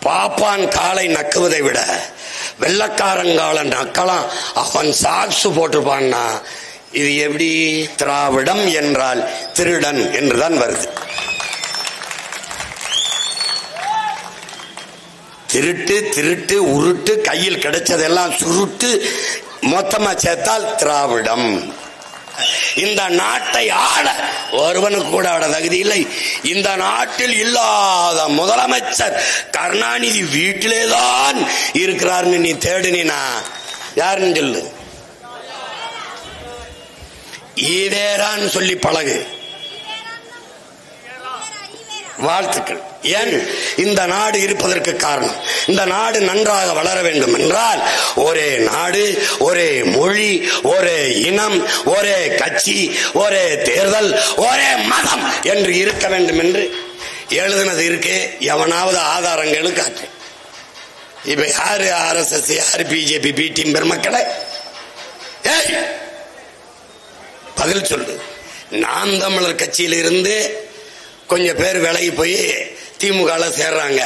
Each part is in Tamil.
பாப்பான் காலை நக்குவதை விட வெள்ளக்காரங்கால நக்கலாம் அவன் சாக்ஸ் போட்டிருப்பான்னா இது எப்படி? திராவிடம் என்றால் திருடன் என்றுதான் வருது. திருட்டு திருட்டு உருட்டு, கையில் கிடைச்சதெல்லாம் சுருட்டு, மொத்தமா சேர்த்தால் திராவிடம். இந்த நாட்டை ஆள ஒருவனுக்கு கூட ஆட தகுதி இல்லை. இந்த நாட்டில் இல்லாத முதலமைச்சர் கருணாநிதி வீட்டிலேதான் இருக்கிறார்னு நீ தேடுனா யாருன்னு சொல்லு. ஈவேரான்னு சொல்லி பழகு. வாழ்த்துக்கள். ஏன் இந்த நாடு இருப்பதற்கு காரணம், இந்த நாடு நன்றாக வளர வேண்டும் என்றால் ஒரே நாடு, ஒரே மொழி, ஒரே இனம், ஒரே கட்சி, ஒரே தேர்தல், ஒரே மதம் என்று இருக்க வேண்டும் என்று எழுதுனது இருக்கு. எவனாவது ஆதாரங்களும் காட்டு. இப்ப யாரு RSS, யாரு BJP, பி டீம் பெருமக்களை பதில் சொல்லு. நாம் தமிழர் கட்சியில் இருந்து கொஞ்சம் பேர் விலகி போய் திமுக சேர்றாங்க.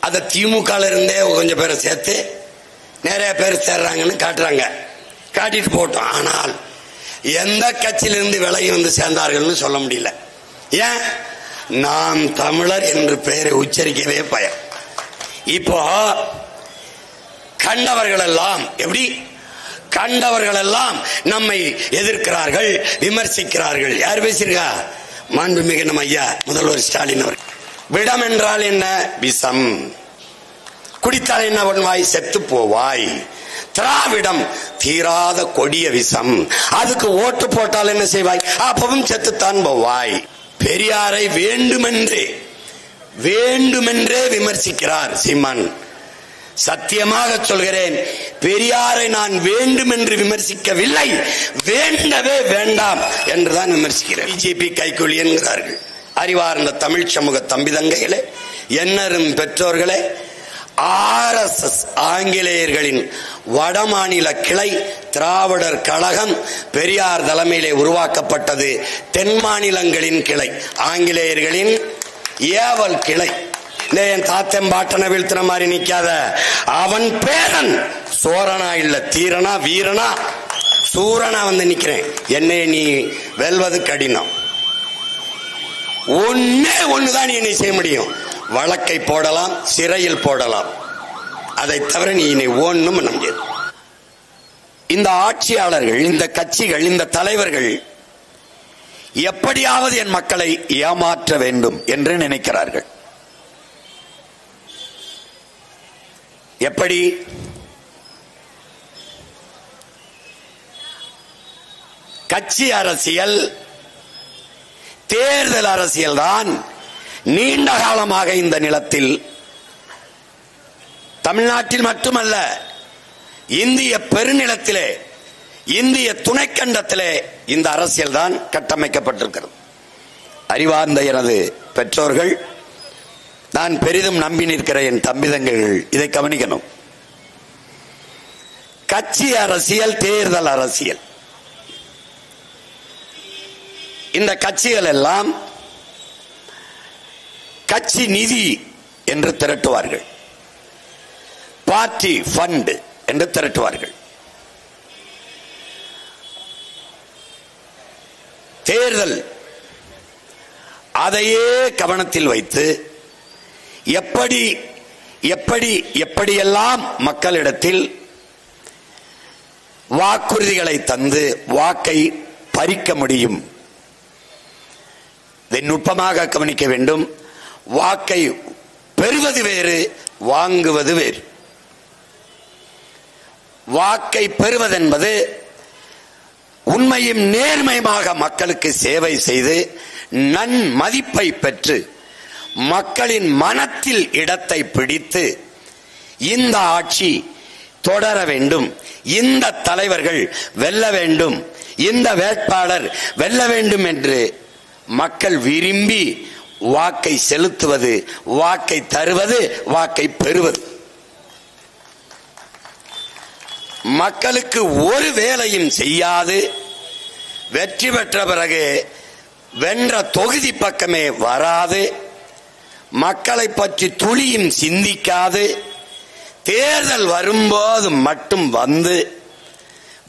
அத திமுக இருந்தே கொஞ்சம் பேரை சேர்த்து நிறைய பேர் சேர்றாங்கன்னு காட்டுறாங்க. காட்டிட்டு போட்டோம். ஆனால் எந்த கட்சியிலிருந்து விலகி வந்து சேர்ந்தார்கள் சொல்ல முடியல. ஏன்? நாம் தமிழர் என்று பெயரை உச்சரிக்கவே பயம். இப்போ கண்டவர்கள் எல்லாம் எப்படி? கண்டவர்கள் எல்லாம் நம்மை எதிர்க்கிறார்கள், விமர்சிக்கிறார்கள். யார் பேசியிருக்கா? மாண்புமிகு நம்ம ஐயா முதல்வர் ஸ்டாலின் அவர். விடம் என்றால் என்ன? விஷம். குடித்தால் என்ன பண்ணுவாய்? செத்து போவாய். திராவிடம் தீராத கொடிய விஷம். அதுக்கு ஓட்டு போட்டால் என்ன செய்வாய்? அப்பவும் செத்துத்தான் போவாய். பெரியாரை வேண்டுமென்றே விமர்சிக்கிறார் சீமான். சத்தியமாக சொல்கிறேன், பெரியாரை நான் வேண்டுமென்று விமர்சிக்கவில்லை, வேண்டவே வேண்டாம் என்றுதான் விமர்சிக்கிறேன். பிஜேபி கைக்கூலி என்கிறார்கள். அறிவார்ந்த தமிழ் சமூக தம்பிதங்கைகளே, எண்ணரும் பெற்றோர்களே, RSS ஆங்கிலேயர்களின் வடமாநில கிளை திராவிடர் கழகம் பெரியார் தலைமையிலே உருவாக்கப்பட்டது. தென் மாநிலங்களின் கிளை ஆங்கிலேயர்களின் ஏவல் கிளை. என் தாத்தன் பாட்டனை வீழ்த்தின மாதிரி நிக்காத. அவன் பேரன் சோரனா இல்ல தீரனா வீரனா சூரனா வந்து நிக்கிறேன். என்னை நீ வெல்வது கடினம். ஒண்ணுதான் நீ செய்ய முடியும். வழக்கை போடலாம், சிறையில் போடலாம். அதை தவிர நீ ஒண்ணும் பண்ண முடியாது. இந்த ஆட்சியாளர்கள், இந்த கட்சிகள், இந்த தலைவர்கள் எப்படியாவது என் மக்களை ஏமாற்ற வேண்டும் என்று நினைக்கிறார்கள். எப்படி? கட்சி அரசியல், தேர்தல் அரசியல் தான் நீண்ட காலமாக இந்த நிலத்தில், தமிழ்நாட்டில் மட்டுமல்ல, இந்திய பெருநிலத்திலே, இந்திய துணைக்கண்டத்திலே இந்த அரசியல் தான் கட்டமைக்கப்பட்டிருக்கிறது. அறிவார்ந்த எனது பெற்றோர்கள், நான் பெரிதும் நம்பி நிற்கிற என் தம்பிதங்கைகள் இதை கவனிக்கணும். கட்சி அரசியல், தேர்தல் அரசியல், இந்த கட்சிகள் எல்லாம் கட்சி நிதி என்று திரட்டுவார்கள், பார்ட்டி ஃபண்ட் என்று திரட்டுவார்கள். தேர்தல் அதையே கவனத்தில் வைத்து எப்படியெல்லாம் மக்களிடத்தில் வாக்குறுதிகளை தந்து வாக்கை பறிக்க முடியும், இதை நுட்பமாக கவனிக்க வேண்டும். வாக்கை பெறுவது வேறு, வாங்குவது வேறு. வாக்கை பெறுவதென்பது உண்மையும் நேர்மையாக மக்களுக்கு சேவை செய்து நன்மதிப்பை பெற்று மக்களின் மனத்தில் இடத்தை பிடித்து இந்த ஆட்சி தொடர வேண்டும், இந்த தலைவர்கள் வெல்ல வேண்டும், இந்த வேட்பாளர் வெல்ல வேண்டும் என்று மக்கள் விரும்பி வாக்கை செலுத்துவது, வாக்கை தருவது, வாக்கை பெறுவது. மக்களுக்கு ஒரு வேலையும் செய்யாது வெற்றி பெற்ற பிறகு வென்ற தொகுதி பக்கமே வராது, மக்களை பற்றி துளியும் சிந்திக்காது தேர்தல் வரும்போது மட்டும் வந்து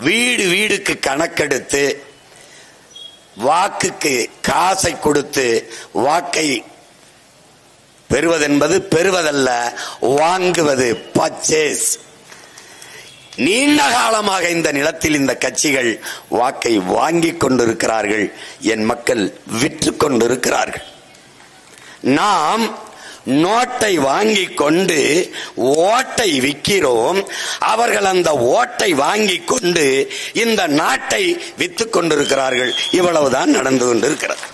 வீடு வீடுக்கு கணக்கெடுத்து வாக்குக்கு காசை கொடுத்து வாக்கை பெறுவதென்பது பெறுவதல்ல, வாங்குவது, பர்ச்சேஸ். நீண்ட காலமாக இந்த நிலத்தில் இந்த கட்சிகள் வாக்கை வாங்கிக் கொண்டிருக்கிறார்கள். என் மக்கள் விற்று கொண்டிருக்கிறார்கள். நாம் நோட்டை வாங்கிக் கொண்டு ஓட்டை விற்கிறோம். அவர்கள் அந்த ஓட்டை வாங்கிக் கொண்டு இந்த நாட்டை விற்றுக் கொண்டிருக்கிறார்கள். இவ்வளவுதான் நடந்து கொண்டிருக்கிறது.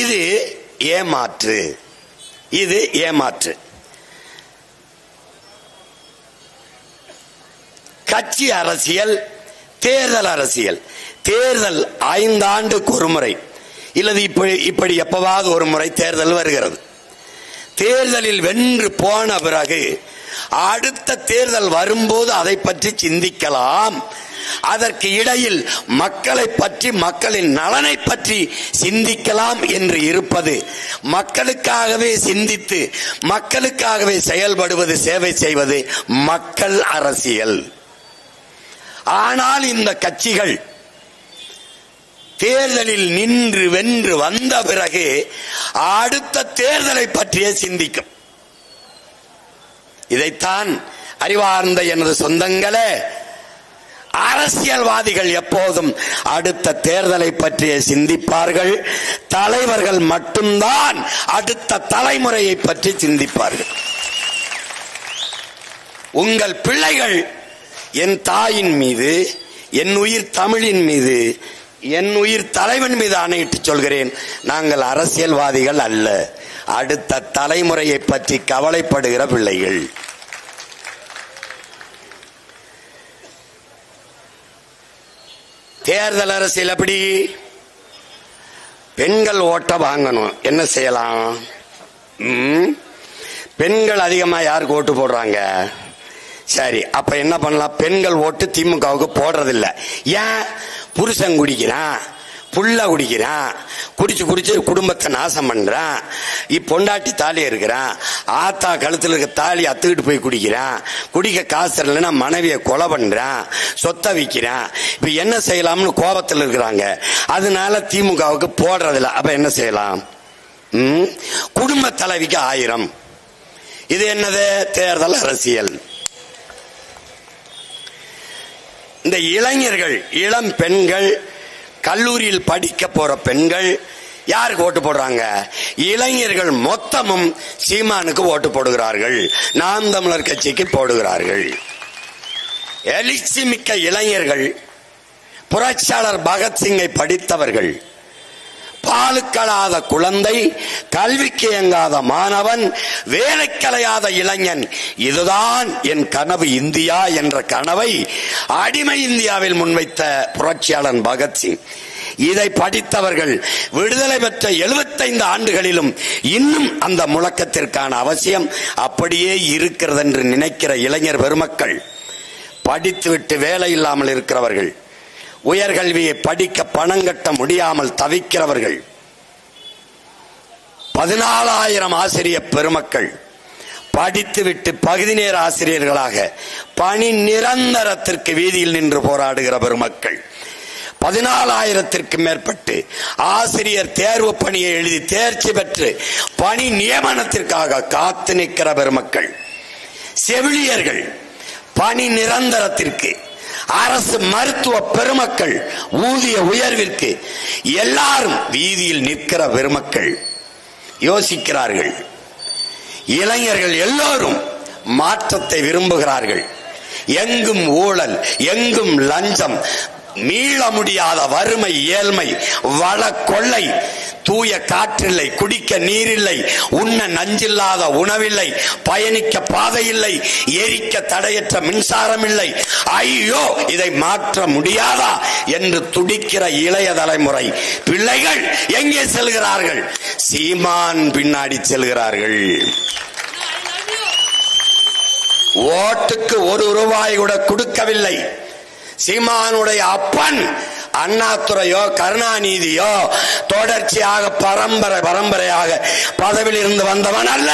இது ஏமாற்று. இது ஏமாற்று. கட்சி அரசியல், தேர்தல் அரசியல். தேர்தல் 5 ஆண்டுக்கு ஒரு முறை இல்லது இப்படி எப்பவாவது ஒரு முறை தேர்தல் வருகிறது. தேர்தலில் வென்று போன பிறகு அடுத்த தேர்தல் வரும்போது அதை பற்றி சிந்திக்கலாம். அதற்கு இடையில் மக்களை பற்றி, மக்களின் நலனை பற்றி சிந்திக்கலாம் என்று இருப்பது, மக்களுக்காகவே சிந்தித்து மக்களுக்காகவே செயல்படுவது, சேவை செய்வது மக்கள் அரசியல். ஆனால் இந்த கட்சிகள் தேர்தலில் நின்று வென்று வந்த பிறகு அடுத்த தேர்தலை பற்றியே சிந்திக்கும். இதைத்தான் அறிவார்ந்த எனது சொந்தங்களே, அரசியல்வாதிகள் எப்போதும் அடுத்த தேர்தலை பற்றியே சிந்திப்பார்கள். தலைவர்கள் மட்டும்தான் அடுத்த தலைமுறையை பற்றி சிந்திப்பார்கள். உங்கள் பிள்ளைகள் என் தாயின் மீது, என் உயிர் தமிழின் மீது, என் உயிர் தலைவன் மீது ஆணையிட்டு சொல்கிறேன், நாங்கள் அரசியல்வாதிகள் அல்ல, அடுத்த தலைமுறையை பற்றி கவலைப்படுகிற பிள்ளைகள். தேர்தல் அரசியல் எப்படி? பெண்கள் ஓட்ட வாங்கணும், என்ன செய்யலாம்? பெண்கள் அதிகமா யாருக்கு ஓட்டு போடுறாங்க? சரி, அப்ப என்ன பண்ணலாம்? பெண்கள் ஓட்டு திமுகவுக்கு போடுறதில்ல. ஏன்? புருஷன் குடிக்கிறான், புள்ள குடிக்கிறான், குடிச்சு குடும்பத்தை நாசம் பண்றான், பொண்டாட்டி தாலி இருக்கிறான், ஆத்தா கழுத்துல இருக்க தாலி அத்துக்கிட்டு போய் குடிக்கிறான், குடிக்க காசு இல்லைன்னா மனைவியை கொலை பண்றான், சொத்தை விற்கிறான். இப்ப என்ன செய்யலாம்னு கோபத்தில் இருக்கிறாங்க. அதனால திமுகவுக்கு போடுறதில்ல. அப்ப என்ன செய்யலாம்? குடும்ப தலைவிக்கு 1000. இது என்னது? தேர்தல் அரசியல். இந்த இளைஞர்கள், இளம் பெண்கள், கல்லூரியில் படிக்க போற பெண்கள் யாருக்கு ஓட்டு போடுறாங்க? இளைஞர்கள் மொத்தமும் சீமானுக்கு ஓட்டு போடுகிறார்கள், நாம் தமிழர் கட்சிக்கு போடுகிறார்கள். எழுச்சி மிக்க இளைஞர்கள், புரட்சியாளர் பகத்சிங்கை படித்தவர்கள், பாலுக்கலாத குழந்தை, கல்விக்கு இயங்காத மாணவன், வேலைக்கலையாத இளைஞன். இதுதான் என் கனவு இந்தியா என்ற கனவை அடிமை இந்தியாவில் முன்வைத்த புரட்சியாளன் பகத்சிங். இதை படித்தவர்கள் விடுதலை பெற்ற 75 ஆண்டுகளிலும் இன்னும் அந்த முழக்கத்திற்கான அவசியம் அப்படியே இருக்கிறது என்று நினைக்கிற இளைஞர் பெருமக்கள், படித்துவிட்டு வேலை இல்லாமல் இருக்கிறவர்கள், உயர்கல்வியை படிக்க பணம் கட்ட முடியாமல் தவிக்கிறவர்கள், 14,000 ஆசிரியர் பெருமக்கள், படித்துவிட்டு பகுதி நேர ஆசிரியர்களாக பணி நிரந்தரத்திற்கு வீதியில் நின்று போராடுகிற பெருமக்கள், 14,000ற்கு மேற்பட்டு ஆசிரியர் தேர்வு பணியை எழுதி தேர்ச்சி பெற்று பணி நியமனத்திற்காக காத்து நிற்கிற பெருமக்கள், செவிலியர்கள் பணி நிரந்தரத்திற்கு, அரசு மருத்துவ பெருமக்கள் ஊதிய உயர்விற்கு எல்லாரும் வீதியில் நிற்கிற பெருமக்கள் யோசிக்கிறார்கள். இளைஞர்கள் எல்லோரும் மாற்றத்தை விரும்புகிறார்கள். எங்கும் ஊழல், எங்கும் லஞ்சம், மீள முடியாத வறுமை, ஏழ்மை, வள கொள்ளை, தூய காற்றில்லை, குடிக்க நீரில்லை, உண்ண நஞ்சில்லாத உணவில்லை, பயணிக்க பாதை இல்லை, எரிக்க தடையற்ற மின்சாரம் இல்லை. ஐயோ, இதை மாற்ற முடியாதா என்று துடிக்கிற இளைய தலைமுறை பிள்ளைகள் எங்கே செல்கிறார்கள்? சீமான் பின்னாடி செல்கிறார்கள். ஓட்டுக்கு 1 ரூபாய் கூட கொடுக்கவில்லை. சீமானுடைய அப்பன் அண்ணாதுரையோ கருணாநிதியோ தொடர்ச்சியாக பரம்பரையாக பதவியில் இருந்து வந்தவன் அல்ல.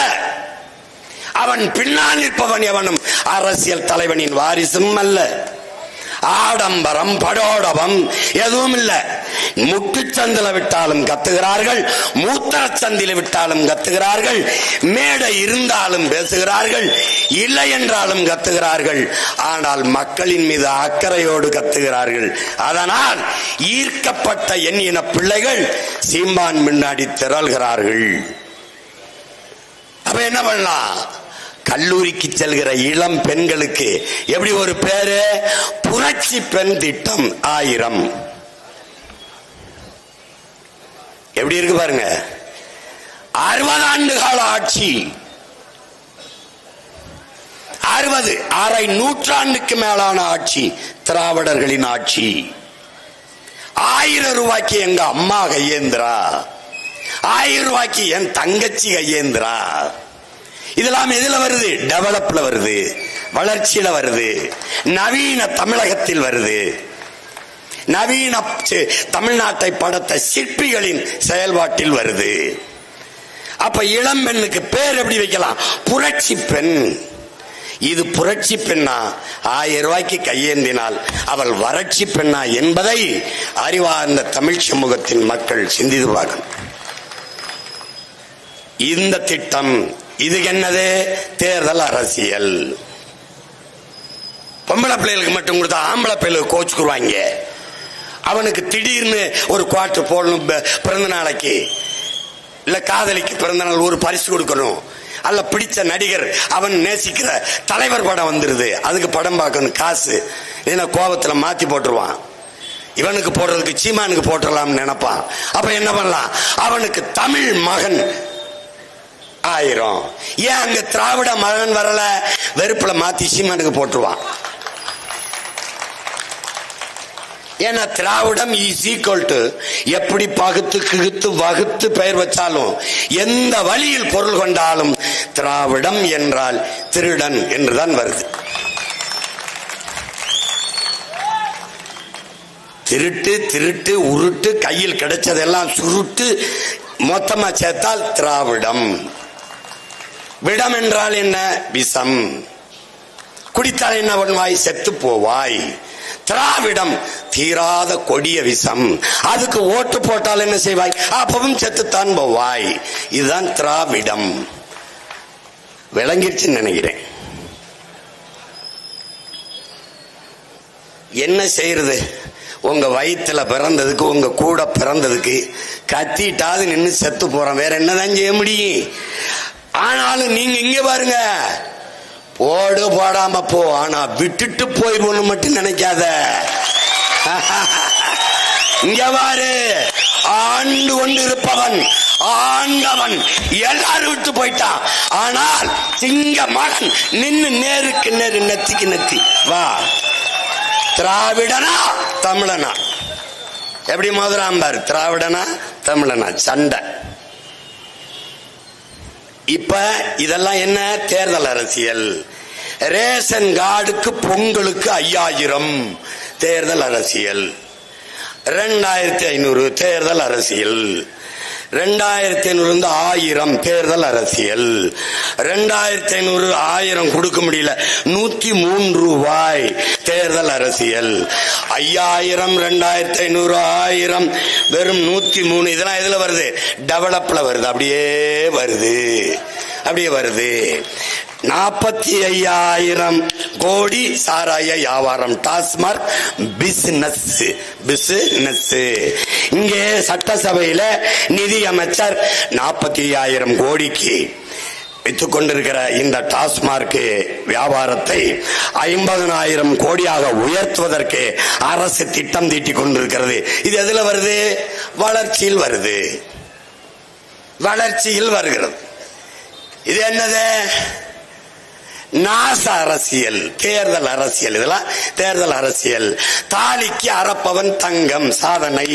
அவன் பின்னால் நிற்பவன் எவனும் அரசியல் தலைவனின் வாரிசும் அல்ல. ஆடம்பரம் படோடபம் எதுவும் இல்ல. முட்டுச்சந்தில விட்டாலும் கத்துகிறார்கள், மூத்திரச்சந்தில விட்டாலும் கத்துகிறார்கள், மேடை இருந்தாலும் பேசுகிறார்கள், இல்லை என்றாலும் கத்துகிறார்கள். ஆனால் மக்களின் மீது அக்கறையோடு கத்துகிறார்கள். அதனால் ஈர்க்கப்பட்ட எண்ணின பிள்ளைகள் சீமான் முன்னாடி திரள்கிறார்கள். அப்ப என்ன பண்ணலாம்? கல்லூரிக்கு செல்கிற இளம் பெண்களுக்கு எப்படி ஒரு பேரு? புரட்சி பெண் திட்டம் 1000. எப்படி இருக்கு பாருங்க. 60 ஆண்டு கால ஆட்சி, 60 அரை நூற்றாண்டுக்கு மேலான ஆட்சி, திராவிடர்களின் ஆட்சி. 1000 ரூபாய்க்கு எங்க அம்மா கையேந்திரா, 1000 ரூபாய்க்கு என் தங்கச்சி கையேந்திரா. இதெல்லாம் எதுல வருது? டெவலப்ல வருது, வளர்ச்சியில வருது, நவீன தமிழகத்தில் வருது. நவீன தமிழ்நாட்டை படைத்த சிற்பிகளின் செயல்பாட்டில் வருது. அப்ப இளம் பெண்ணுக்கு பேர் எப்படி வைக்கலாம்? புரட்சி பெண். இது புரட்சி பெண்ணா? 1000 ரூபாய்க்கு கையேந்தினால் அவள் வறட்சி பெண்ணா என்பதை அறிவார்ந்த தமிழ் சமூகத்தின் மக்கள் சிந்தித்து பார்க்கணும். இந்த திட்டம் இது என்னது? தேர்தல் அரசியல். பொம்பளை பிள்ளைகளுக்கு மட்டும் கொடுத்தா ஆம்பளை பிள்ளைகளுக்கு கோச்சுக்குருவாங்க. அவனுக்கு திடீர்னு ஒரு குவார்டர் போடணும், பிறந்த நாளைக்கு இல்ல காதலிக்கு பிறந்த நாள் ஒரு பரிசு கொடுக்கணும், அல்ல பிடிச்ச நடிகர் அவன் நேசிக்கிற தலைவர் படம் வந்துருது, அதுக்கு படம் பார்க்கணும், காசு ஏன்னா கோபத்துல மாத்தி போட்டுருவான். இவனுக்கு போடுறதுக்கு சீமானுக்கு போட்டுடலாம்னு நினைப்பான். அப்ப என்ன பண்ணலாம்? அவனுக்கு தமிழ் மகன் 1000. ஏன் அங்க திராவிட மகன் வரல? வெறுப்புல மாத்தி சீமானுக்கு போட்டுருவான். ஏன்னா திராவிடம் இஸ் ஈக்குவல் டு எப்படி பகுத்து கிகுத்து வகுத்து பெயர் வச்சாலும் எந்த வழியில் பொருள் கொண்டாலும் திராவிடம் என்றால் திருடன் என்றுதான் வருது. திருட்டு திருட்டு உருட்டு, கையில் கிடைச்சதெல்லாம் சுருட்டு, மொத்தமா சேர்த்தால் திராவிடம். விடம் என்றால் என்ன? விஷம். குடித்தால் என்ன பண்ணுவாய்? செத்து போவாய். திராவிடம் தீராத கொடிய விஷம். அதுக்கு ஓட்டு போட்டால் என்ன செய்வாய்? அப்பவும் செத்துத்தான் போவாய். இதுதான் திராவிடம். விளங்கிருச்சுன்னு நினைக்கிறேன். என்ன செய்யறது? உங்க வயிற்றுல பிறந்ததுக்கு, உங்க கூட பிறந்ததுக்கு கத்திட்டாது நின்று செத்து போறோம். வேற என்னதான் செய்ய முடியும்? ஆனாலும் நீங்க இங்க பாருங்க, போடு போடாம போ, ஆனா விட்டுட்டு போயிடுவோம் மட்டும் நினைக்காத. இங்க பாரு, ஆண்டு கொண்டு இருப்பவன் ஆண்டவன் எல்லாரும் விட்டு போயிட்டான். ஆனால் சிங்க மகன் நின்னு நேருக்கு நேரு, நெத்திக்கு நெத்தி வா. திராவிடனா தமிழனா? எப்படி மோதுறான் பாரு. திராவிடனா தமிழனா சண்டை. இப்ப இதெல்லாம் என்ன? தேர்தல் அரசியல். ரேஷன் கார்டுக்கு பொங்கலுக்கு 5000 தேர்தல் அரசியல். 2500 தேர்தல் அரசியல். 2500 1000 தேர்தல் அரசியல். 2500 1000 கொடுக்க முடியல, 103 ரூபாய் தேர்தல் அரசியல். 5000 2500 1000 வெறும் 103. இதெல்லாம் எதுல வருது? டெவலப்ல வருது. அப்படியே வருது, அப்படியே வருது. 45,000 கோடி சாராய வியாபாரம். டாஸ்மாக் பிசினஸ். பிசினஸ். இங்கே சட்டசபையில நிதி அமைச்சர் 45,000 கோடிக்கு வித்துக் கொண்டிருக்கிற இந்த டாஸ்மாக் வியாபாரத்தை 50,000 கோடியாக உயர்த்துவதற்கு அரசு திட்டம் தீட்டிக் கொண்டிருக்கிறது. இது எதுல வருது? வளர்ச்சியில் வருது. வளர்ச்சியில் வருகிறது. இது என்னது? நாச அரசியல், தேர்தல் அரசியல். இதெல்லாம் தேர்தல் அரசியல். தாலிக்கு அறப்பவன் தங்கம் சாதனை.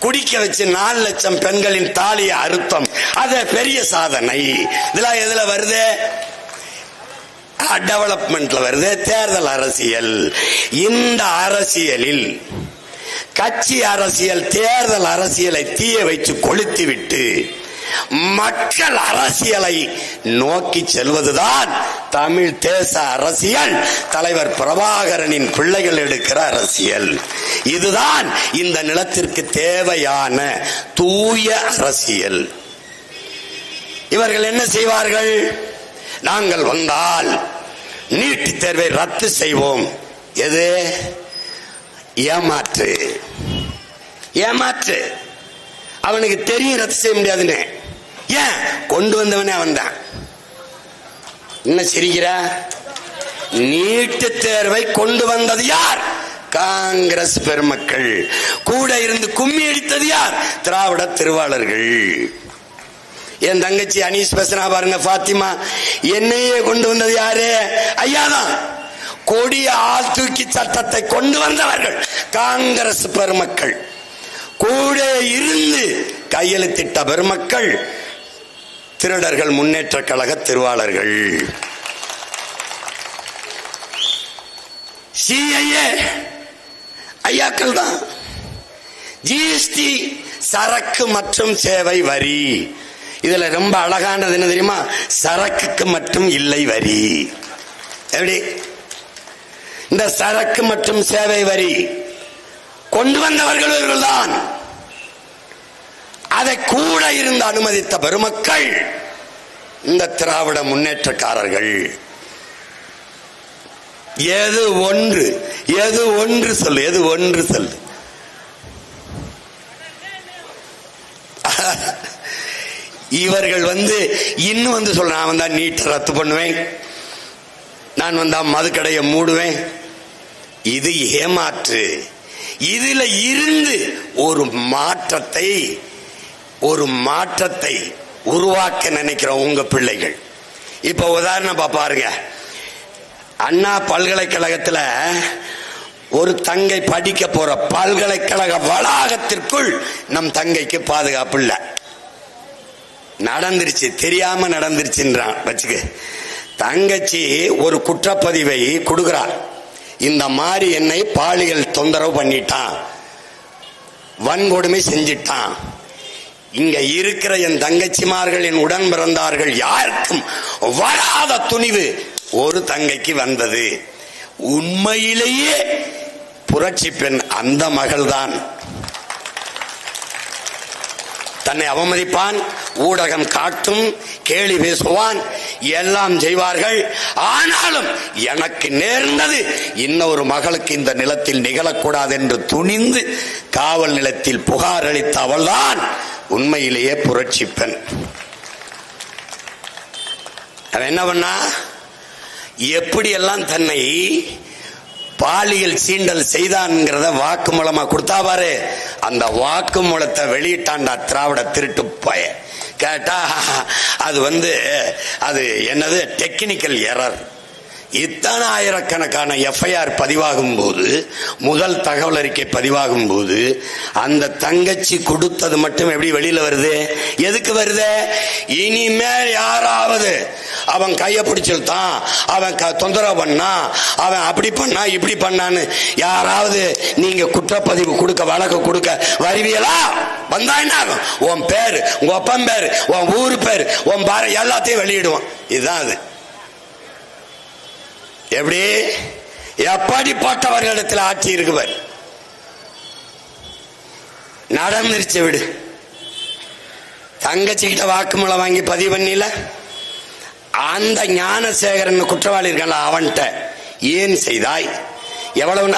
குடிக்க வச்சு 4 லட்சம் பெண்களின் தாலியை அறுத்தம், அது பெரிய சாதனை. இதெல்லாம் எதுல வருது? டெவலப்மெண்ட்ல வருது. தேர்தல் அரசியல். இந்த அரசியலில் கட்சி அரசியல், தேர்தல் அரசியலை தீய வைத்து கொளுத்தி விட்டு மக்கள் அரசியலை நோக்கி செல்வதுதான் தமிழ் தேச அரசியல். தலைவர் பிரபாகரனின் பிள்ளைகள் எடுக்கிற அரசியல் இதுதான் இந்த நிலத்திற்கு தேவையான தூய அரசியல். இவர்கள் என்ன செய்வார்கள்? நாங்கள் வந்தால் நீட் தேர்வை ரத்து செய்வோம். எது? ஏமாற்று, ஏமாற்று. அவனுக்கு தெரியும் ரத்து செய்ய முடியாதுன்னு. ஏன்? கொண்டு வந்தவனே அவன் தான். என்ன சிரிக்கிற? நீட்டு தேர்வை கொண்டு வந்தது யார்? காங்கிரஸ் பெருமக்கள். கூட இருந்து கும்மி அடித்தது யார்? திராவிட திருவாளர்கள். என் தங்கச்சி அனீஸ் பேசினா பாருங்க, பாத்திமா. என்னையே கொண்டு வந்தது யாரு? ஐயாதான். கொடிய ஆள் தூக்கி சட்டத்தை கொண்டு வந்தவர்கள் காங்கிரஸ் பெருமக்கள். கூட இருந்து கையெழுத்திட்ட பெருமக்கள் திருடர்கள் முன்னேற்ற கழக திருவாளர்கள். சிஐஏ ஐயாக்கள் தான். ஜிஎஸ்டி சரக்கு மற்றும் சேவை வரி. இதுல ரொம்ப அழகானது என்ன தெரியுமா? சரக்குக்கு மட்டும் இல்லை வரி. எப்படி? இந்த சரக்கு மற்றும் சேவை வரி கொண்டு வந்தவர்கள் இவர்கள்தான். அதை கூட இருந்து அனுமதித்த பெருமக்கள் இந்த திராவிட முன்னேற்றக்காரர்கள். எது ஒன்று, எது ஒன்று சொல்லு, எது ஒன்று சொல்லு. இவர்கள் இன்னும் சொல்ற, நான் வந்தா நீட்டை ரத்து பண்ணுவேன், நான் வந்தா மதுக்கடையை மூடுவேன். இது ஏமாற்று. இதுல இருந்து ஒரு மாற்றத்தை உருவாக்க நினைக்கிற உங்க பிள்ளைகள். இப்ப உதாரணம் பாருங்க, அண்ணா பல்கலைக்கழகத்துல ஒரு தங்கை படிக்க போற பல்கலைக்கழக வளாகத்திற்குள் நம் தங்கைக்கு பாதுகாப்பு இல்ல. நடந்துருச்சு, தெரியாம நடந்துருச்சுன்றான் வச்சுக்க. தங்கச்சி ஒரு குற்றப்பதிவை கொடுக்கிறார். இந்த மாதிரி என்னை பாலியல் தொந்தரவு பண்ணிட்டான், வன்கொடுமை செஞ்சிட்டான். இங்க இருக்கிற என் தங்கச்சிமார்கள், என் உடன் பிறந்தார்கள், யாருக்கும் வராத துணிவு ஒரு தங்கைக்கு வந்தது. உண்மையிலேயே புரட்சி பெண் அந்த மகள்தான். தன்னை அவமதிப்பான், ஊடகம் காட்டும், கேலி பேசுவான், எல்லாம் செய்வார்கள். ஆனாலும் எனக்கு நேர்ந்தது இன்னொரு மகளுக்கு இந்த நிலத்தில் நிகழக்கூடாது என்று துணிந்து காவல் நிலையத்தில் புகார் அளித்த அவள்தான் உண்மையிலேயே புரட்சி பெண். அவன் என்ன பண்ணா? எப்படியெல்லாம் தன்னை பாலியல் சீண்டல் செய்தான்ங்கிறத வாக்குமூலமா கொடுத்தா பாரு. அந்த வாக்குமூலத்தை வெளியிட்டான்டா திராவிட திருட்டு பய. கேட்டா அது என்னது, டெக்னிக்கல் எரர். இத்தனை ஆயிரக்கணக்கான எஃப்ஐஆர் பதிவாகும் போது, முதல் தகவல் அறிக்கை பதிவாகும் போது, அந்த தங்கச்சி கொடுத்தது மட்டும் எப்படி வெளியில வருது? எதுக்கு வருது? இனிமேல் யாராவது அவன் கைய பிடிச்சிருத்தான், அவன் தொந்தரவு பண்ணா, அவன் அப்படி பண்ணா இப்படி பண்ணான்னு யாராவது நீங்க குற்றப்பதிவு கொடுக்க, வழக்கு கொடுக்க வருவீங்களா? வந்தா என்ன ஆகும்? உன் பேரு, உங்க அப்பன் பேரு, உன் ஊரு பேரு, உன் பாரு எல்லாத்தையும் வெளியிடுவான். இதுதான் அது. எப்படி எப்படிப்பட்டவர்களிடத்தில் ஆட்சி இருக்குவர்? நடந்துருச்சு விடு. தங்கச்சிக்கிட்ட வாக்குமூலம் வாங்கி பதிவு பண்ணில, அந்த ஞானசேகரன் குற்றவாளி இருக்கான்ல, அவன்கிட்ட ஏன் செய்தாய்? எவ்வளவு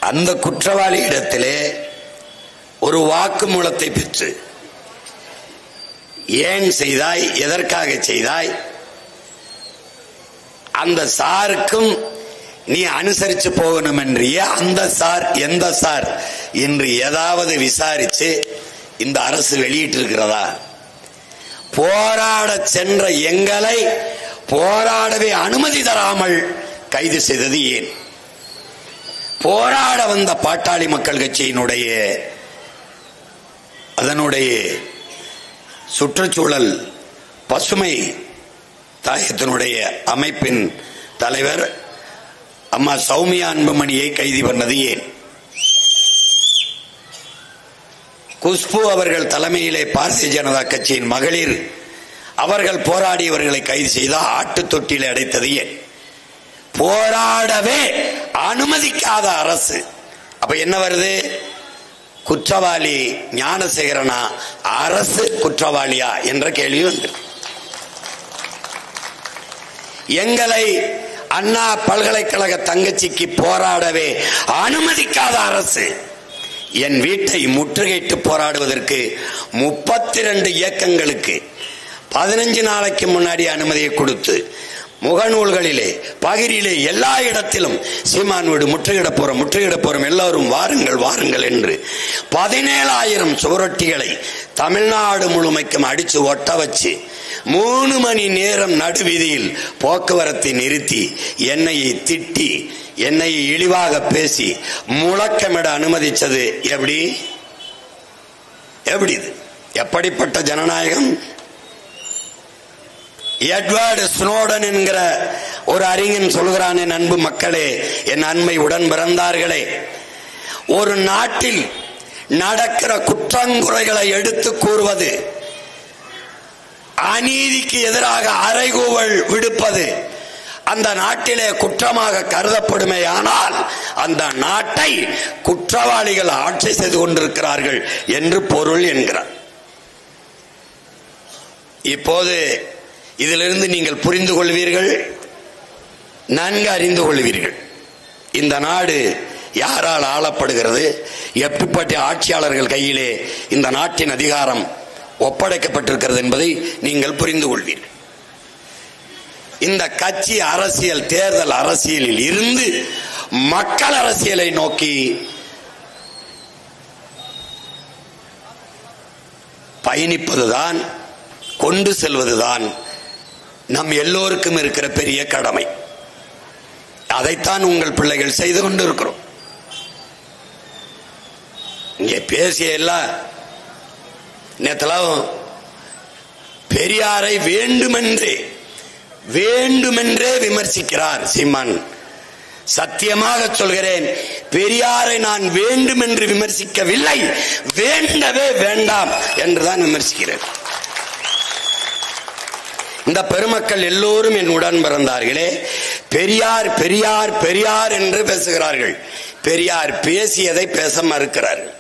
அந்த குற்றவாளி இடத்திலே ஒரு வாக்குமூலத்தை பெற்று ஏன் செய்தாய், எதற்காக செய்தாய், அந்த சாருக்கும் நீ அனுசரிச்சு போகணும் என்றிய அந்த சார் எந்த சார் என்று ஏதாவது விசாரிச்சு இந்த அரசு வெளியிட்டு இருக்கிறதா? போராட சென்ற எங்களை போராடவே அனுமதி தராமல் கைது செய்தது ஏன்? போராட வந்த பாட்டாளி மக்கள் கட்சியினுடைய அதனுடைய சுற்றுச்சூழல் பசுமை தாயத்தினுடைய அமைப்பின் தலைவர் அம்மா சௌமியா அன்புமணியை கைது பண்ணது ஏன்? குஷ்பு அவர்கள் தலைமையிலே பாரதிய ஜனதா கட்சியின் மகளிர் அவர்கள் போராடியவர்களை கைது செய்த ஆட்டு தொட்டியில் அடைத்தது ஏன்? போராடவே அனுமதிக்காத அரசு. அப்ப என்ன வருது? குற்றவாளி ஞானசேகரனா, அரசு குற்றவாளியா என்ற கேள்வி வந்து எங்களை அண்ணா பல்கலைக்கழக தங்கச்சிக்கு போராடவே அனுமதிக்காத அரசு என் வீட்டை முற்றுகையிட்டு போராடுவதற்கு 32 இயக்கங்களுக்கு 15 நாளைக்கு முன்னாடி அனுமதியை கொடுத்து முகநூல்களிலே பகிரிலே எல்லா இடத்திலும் சீமான் வீடு முற்றுகிட போறோம் எல்லாரும் வாருங்கள் வாருங்கள் என்று 17,000 சுவரொட்டிகளை தமிழ்நாடு முழுமைக்கும் அடிச்சு ஒட்ட வச்சு 3 மணி நேரம் நடுவீதியில் போக்குவரத்தை நிறுத்தி என்னையை திட்டி என்னையை இழிவாக பேசி முழக்கமிட அனுமதிச்சது எப்படி? இது எப்படிப்பட்ட ஜனநாயகம்? எட்வர்ட் ஸ்னோடன் என்கிற ஒரு அறிஞன் சொல்கிறான், என் அன்பு மக்களே, என் அண்மை உடன் பிறந்தார்களே, ஒரு நாட்டில் நடக்கிற குற்றங்குறைகளை எடுத்து கூறுவது, அநீதிக்கு எதிராக அறைகூவல் விடுப்பது அந்த நாட்டிலே குற்றமாக கருதப்படுமே. ஆனால் அந்த நாட்டை குற்றவாளிகள் ஆட்சி செய்து கொண்டிருக்கிறார்கள் என்று பொருள் என்கிறார். இப்போது இதிலிருந்து நீங்கள் புரிந்து கொள்வீர்கள், நன்கு அறிந்து கொள்வீர்கள், இந்த நாடு யாரால் ஆளப்படுகிறது, எப்படிப்பட்ட ஆட்சியாளர்கள் கையிலே இந்த நாட்டின் அதிகாரம் ஒப்படைக்கப்பட்டிருக்கிறது என்பதை நீங்கள் புரிந்து கொள்வீர்கள். இந்த கட்சி அரசியல், தேர்தல் அரசியலில் இருந்து மக்கள் அரசியலை நோக்கி பயணிப்பதுதான், கொண்டு செல்வதுதான் நம் எல்லோருக்கும் இருக்கிற பெரிய கடமை. அதைத்தான் உங்கள் பிள்ளைகள் செய்து கொண்டு இருக்கிறோம். இங்கே பேசிய எல்லாம் நேத்தெல்லாம் பெரியாரை வேண்டுமென்றே விமர்சிக்கிறார் சீமான். சத்தியமாக சொல்கிறேன், பெரியாரை நான் வேண்டுமென்று விமர்சிக்கவில்லை, வேண்டவே வேண்டாம் என்றுதான் விமர்சிக்கிறேன். இந்த பெருமக்கள் எல்லோரும் என் உடன் பிறந்தார்களே, பெரியார் பெரியார் பெரியார் என்று பேசுகிறார்கள். பெரியார் பேசியதை பேச மறுக்கிறார்கள்.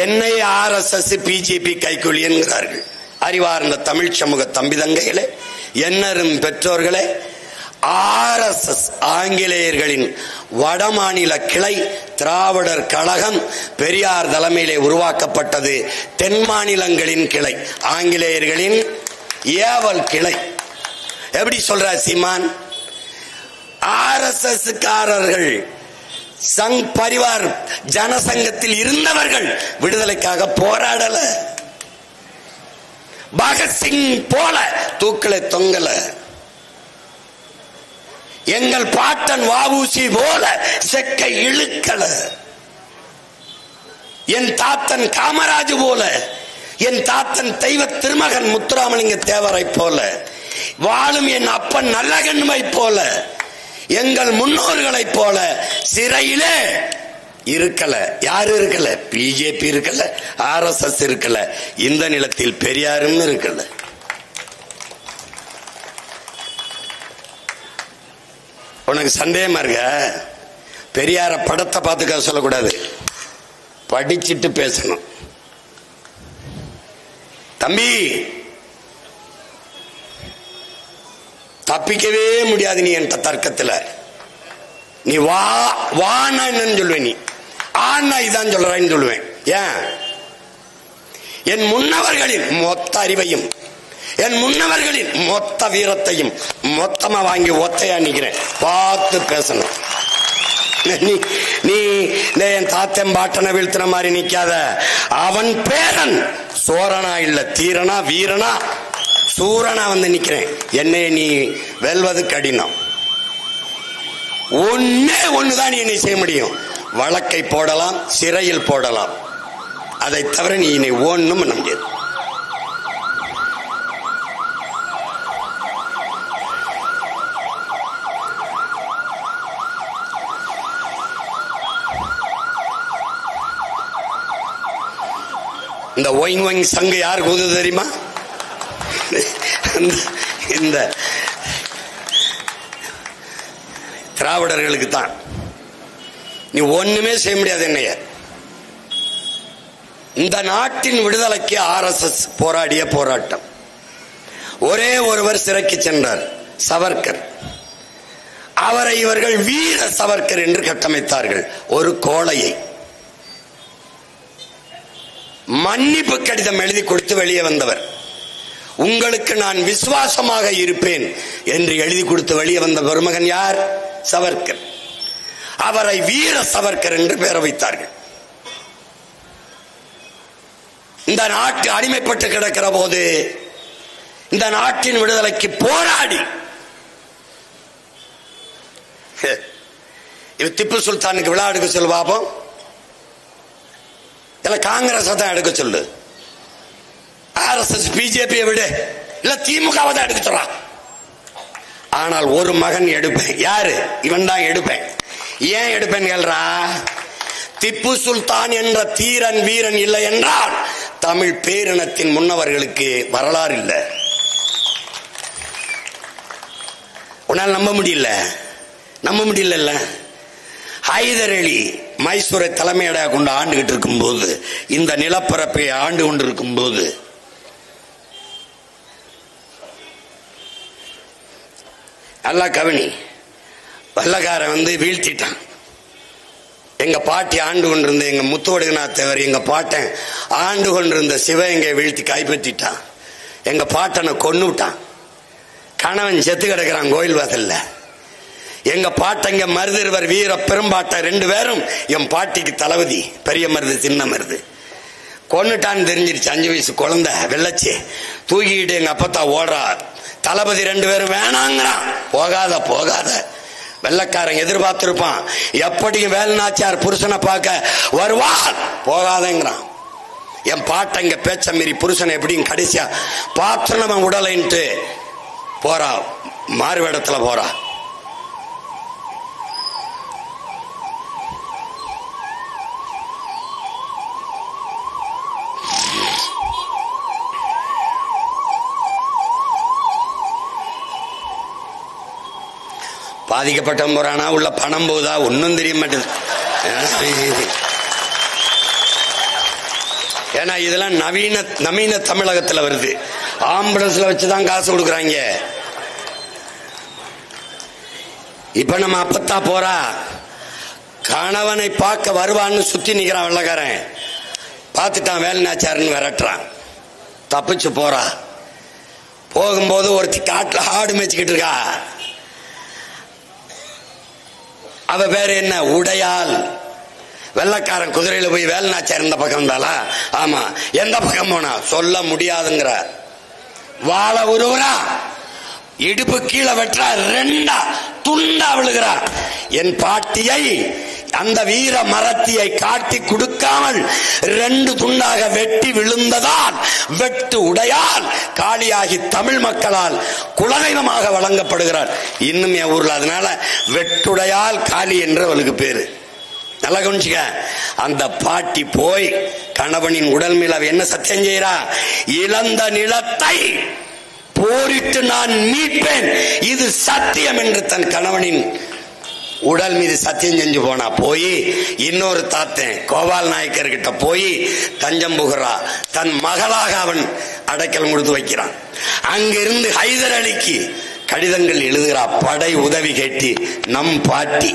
என்னை RSS பிஜேபி கைக்கூலி என்கிறார்கள். அறிவார்ந்த தமிழ் சமூக தம்பிதங்கைகளே, என்னரும் பெற்றோர்களே, RSS ஆங்கிலேயர்களின் வடமாநில கிளை திராவிடர் கழகம் பெரியார் தலைமையிலே உருவாக்கப்பட்டது. தென் மாநிலங்களின் கிளை, ஆங்கிலேயர்களின் ஏவல் கிளை. எப்படி சொல்ற சீமான்? RSS காரர்கள் சங் பரிவார் ஜனசங்கத்தில் இருந்தவர்கள் விடுதலைக்காக போராடல. பகத்சிங் போல தூக்கலை தொங்கல. எங்கள் பாட்டன் வஉசி போல செக்கை இழுக்கல. என் தாத்தன் காமராஜ் போல, என் தாத்தன் தெய்வ திருமகன் முத்துராமலிங்க தேவரை போல, வாழும் என் அப்பன் நல்லகண்மை போல, எங்கள் முன்னோர்களை போல சிறையிலே இருக்கல. யாரு இருக்கல? பிஜேபி இருக்கல, RSS இருக்கல, இந்த நிலத்தில் பெரியாரும் இருக்கல. உனக்கு சந்தேகமா இருக்க? பெரியார படத்தை பார்த்துக்க சொல்லக்கூடாது, படிச்சுட்டு பேசணும். தம்பி, தப்பிக்கவே முடியாது நீ என்ற தர்க்கத்தில். நீ வானா என்னன்னு சொல்லுவேன், நீ ஆனா இதான் சொல்றேன்னு சொல்லுவேன். ஏன்? என் முன்னவர்களின் மொத்த அறிவையும் என் முன்னவர்களின் மொத்த வீரத்தையும் மொத்தமா வாங்கி ஒத்தையா நிக்கிறேன். பார்த்து பேசணும். நீ என் தாத்தன் பாட்டனை வீழ்த்தின மாதிரி நிக்காத. அவன் பேரன் சோரனா இல்ல தீரனா வீரனா சூரனா வந்து நிக்கிறேன். என்னை நீ வெல்வது கடினம். ஒண்ணுதான் நீ செய்ய முடியும். வழக்கை போடலாம், சிறையில் போடலாம். அதை தவிர நீ ஒண்ணும் பண்ண முடியாது. இந்த ஒயிங் ஒயிங் சங்கு யாருக்கு உதவு தெரியுமா? இந்த திராவிடர்களுக்கு தான். நீ ஒண்ணுமே செய்ய முடியாது. என்னைய இந்த நாட்டின் விடுதலைக்கு RSS போராடிய போராட்டம். ஒரே ஒருவர் சிறைக்கு சென்றார், சவர்கர். அவரை இவர்கள் வீர சவர்கர் என்று கட்டமைத்தார்கள். ஒரு கோழையை மன்னிப்பு கடிதம் எழுதி கொடுத்து வெளியே வந்தவர். உங்களுக்கு நான் விசுவாசமாக இருப்பேன் என்று எழுதி கொடுத்து வெளியே வந்த பெருமகன் யார்? சவர்கர். அவரை வீர சவர்கர் என்று பெயர் வைத்தார்கள். இந்த நாட்டு அடிமைப்பட்டு கிடக்கிற போது இந்த நாட்டின் விடுதலைக்கு போராடி திப்பு சுல்தானுக்கு விழா எடுக்க சொல்லு பாப்போம். இல்ல காங்கிரஸ் தான் எடுக்க சொல்லு. RSS பிஜேபியை விடு, இல்ல திமுகவை தான் எடுக்க சொல்றான். ஆனால் ஒரு மகன் எடுப்பேன். யாரு? இவன் தான் எடுப்பேன். ஏன் எடுப்பேன் கேள்றா? திப்பு சுல்தான் என்ற தீரன் வீரன் இல்லை என்றால் தமிழ் பேரினத்தின் முன்னவர்களுக்கு வரலாறு இல்லை. உன்னால் நம்ப முடியல. ஹைதர் அலி மைசூரை தலைமையடையாக கொண்டு ஆண்டுகிட்டு இருக்கும் போது, இந்த நிலப்பரப்பை ஆண்டு கொண்டிருக்கும் போது, அல்லா கவனி, வெள்ளக்காரன் வந்து வீழ்த்திட்டான். எங்க பாட்டி ஆண்டு கொண்டிருந்த எங்க முத்துவடுகநாத் தேவர், எங்க பாட்டன் ஆண்டு கொண்டிருந்த சிவகங்கை வீழ்த்தி கைப்பற்றிட்டான். எங்க பாட்டனை கொன்னு விட்டான். கணவன் செத்து கிடக்கிறான் கோயில் வாசல்ல. எங்க பாட்டங்க மருதிருவர் வீர பெரும்பாட்ட 2 பேரும் என் பாட்டிக்கு தளபதி. பெரிய மருது சின்ன மருது கொன்னுட்டான்னு தெரிஞ்சிருச்சு. 5 வயசு குழந்தை வெள்ளச்சி தூக்கிக்கிட்டு எங்க அப்பத்தா ஓடுறா. தளபதி 2 பேரும் வேணாங்கிறான். போகாத. வெள்ளக்காரன் எதிர்பார்த்திருப்பான், எப்படியும் வேலுநாச்சியார் புருஷனை பார்க்க வருவான், போகாதங்கிறான். என் பாட்டங்க பேச்ச மீறி புருஷனை எப்படியும் கடைசியா பார்த்து நம்ம உடலைன்ட்டு போறா, மாறுவேடத்துல போறா. பாதிக்கப்பட்ட போறானா, உள்ள பணம் போதா, ஒன்னும் தெரிய மாட்டேது. ஏன்னா இதெல்லாம் நவீன தமிழகத்துல வருது. ஆம்புலன்ஸ்ல வச்சுதான் காசு கொடுக்குறாங்க. இப்ப நம்ம அப்பத்தா போறா, கணவனை பார்க்க வருவான்னு சுத்தி நிக்கிறான் வெள்ளக்காரன். பார்த்துட்டான், வேலுநாச்சியார்னு விரட்டுறான். தப்பிச்சு போறா. போகும்போது ஒருத்தி காட்டுல ஆடு மேய்ச்சிக்கிட்டு இருக்கா. அவ பேரு என்ன? உடையாள். வெள்ளக்காரன் குதிரையில போய் வேலுநாச்சியார் இந்த பக்கம் இருந்தாளா? ஆமா. எந்த பக்கம் போனா? சொல்ல முடியாதுங்கிற. வாழ உருவுறா, இடுப்பு கீழே வெட்டுறா, 2 துண்டா விழுகிறா. என் பாட்டியை, அந்த வீர மரத்தியை காட்டி கொடுக்காமல் 2 துண்டாக வெட்டி விழுந்ததால் வெட்டு உடையால் காளியாகி தமிழ் மக்களால் குலதெய்வமாக வழங்கப்படுகிறார் இன்னும் என் ஊர்ல. அதனால வெட்டுடையால் காளி என்று அவளுக்கு பேரு. நல்லா கவனிச்சுக்க. அந்த பாட்டி போய் கணவனின் உடல் மேல என்ன சத்தியம் செய்யறா? இழந்த நிலத்தை போரிட்டு நான் மீட்பேன், இது சத்தியம் என்று தன் கணவனின் உடல் மீது சத்தியம் செஞ்சு போனா. போய் இன்னொரு தாத்தன் கோபால் நாயக்கர் கிட்ட போய் தஞ்சம் புகிறா. தன் மகளாக அவன் அடைக்கலம் கொடுத்து வைக்கிறான். அங்கிருந்து ஹைதர் அலிக்கு கடிதங்கள் எழுதுகிறா. படை உதவி கேட்டு நம் பாட்டி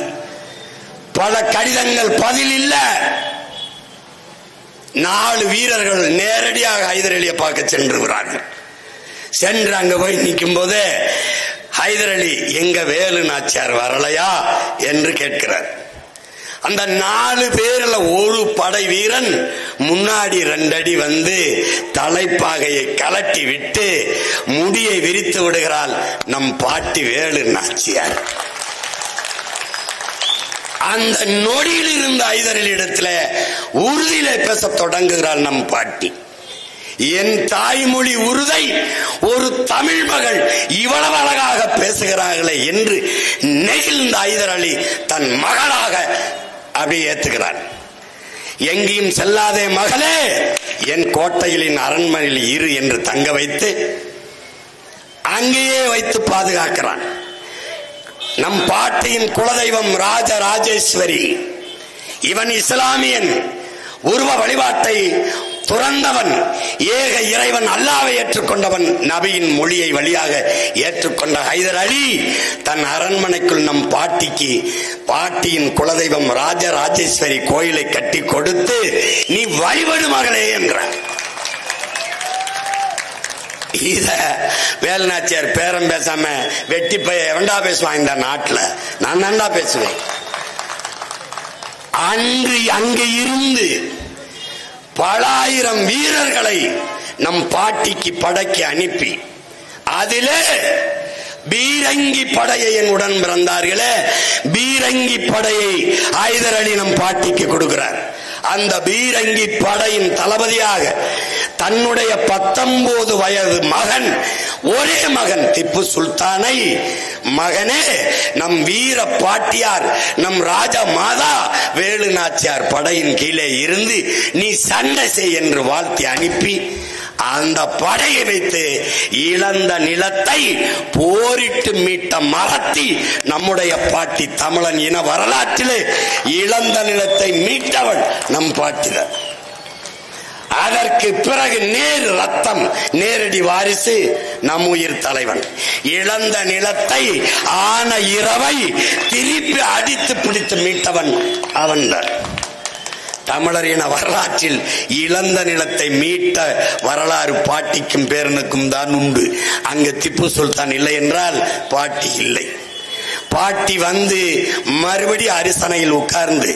பல கடிதங்கள் பதில் இல்ல. 4 வீரர்கள் நேரடியாக ஹைதர் அலியை பார்க்க சென்றுகிறார்கள். சென்று அங்க போய் நிற்கும் போது ஹைதர் அலி எங்க வேலு நாச்சியார் வரலையா என்று கேட்கிறார். அந்த 4 பேர்ல ஒரு படை வீரன் முன்னாடி 2 அடி வந்து தலைப்பாகையை கலட்டி விட்டு முடியை விரித்து விடுகிறாள் நம் பாட்டி வேலு நாச்சியார். அந்த நொடியில் இருந்த ஹைதர் அலி இடத்துல உறுதியிலே பேச தொடங்குகிறாள் நம் பாட்டி. என் தாய்மொழி உருதை ஒரு தமிழ் மகள் இவ்வளவு அழகாக பேசுகிறார்களே என்று நெகிழ்ந்த ஹைதர் அலி தன் மகளாக அப்படி ஏத்துக்கிறான். எங்கேயும் செல்லாதே மகளே, என் கோட்டையிலின் அரண்மனையில் இரு என்று தங்க வைத்து அங்கேயே வைத்து பாதுகாக்கிறான். நம் பாட்டியின் குலதெய்வம் ராஜராஜேஸ்வரி. இவன் இஸ்லாமியன், உருவ வழிபாட்டை துறந்தவன், ஏக இறைவன் அல்லாஹ்வை ஏற்றுக்கொண்டவன், நபியின் மொழியை வழியாக ஏற்றுக்கொண்ட ஹைதர் அலி தன் அரண்மனைக்குள் நம் பாட்டிக்கு பாட்டியின் குலதெய்வம் ராஜராஜேஸ்வரி கோயிலை கட்டி கொடுத்து நீ வழிபடு மகளே என்றார். இத வேலுநாச்சியார் பேரம் பேசாம வெட்டி பைய எவன்டா பேசுவான் இந்த நாட்டுல, நான் தான்டா பேசுவேன். அன்று அங்கு இருந்து பல ஆயிரம் வீரர்களை நம் பாட்டிக்கு படைக்கு அனுப்பி அதிலே பீரங்கி படையை என் உடன் பிறந்தார்களே, பீரங்கி படையை ஹைதர் அலி நம் பாட்டிக்கு கொடுக்கிறார். அந்த பீரங்கி படையின் தளபதியாக தன்னுடைய 19 வயது மகன், ஒரே மகன் திப்பு சுல்தானை, மகனே நம் வீர பாட்டியார் நம் ராஜா மாதா வேலு நாச்சியார் படையின் கீழே இருந்து நீ சண்டை செய் என்று வாழ்த்தி அனுப்பி அந்த படையை வைத்து இழந்த நிலத்தை போரிட்டு மீட்ட மரத்தி நம்முடைய பாட்டி தமிழன் இன வரலாற்றிலே இழந்த நிலத்தை மீட்டவள் நம் பாட்டிதான். அதற்கு பிறகு நேரு ரத்தம் நேரடி வாரிசு நம் உயிர் தலைவன். இழந்த நிலத்தை ஆன இரவை திருப்பி அடித்து பிடித்து மீட்டவன் அவன்தான். தமிழர் இன வரலாற்றில் இழந்த நிலத்தை மீட்ட வரலாறு பாட்டிக்கும் பேரனுக்கும் தான் உண்டு. அங்கு திப்பு சுல்தான் இல்லை என்றால் பாட்டி இல்லை. பாட்டி வந்து மறுபடி அரிசனையில் உட்கார்ந்து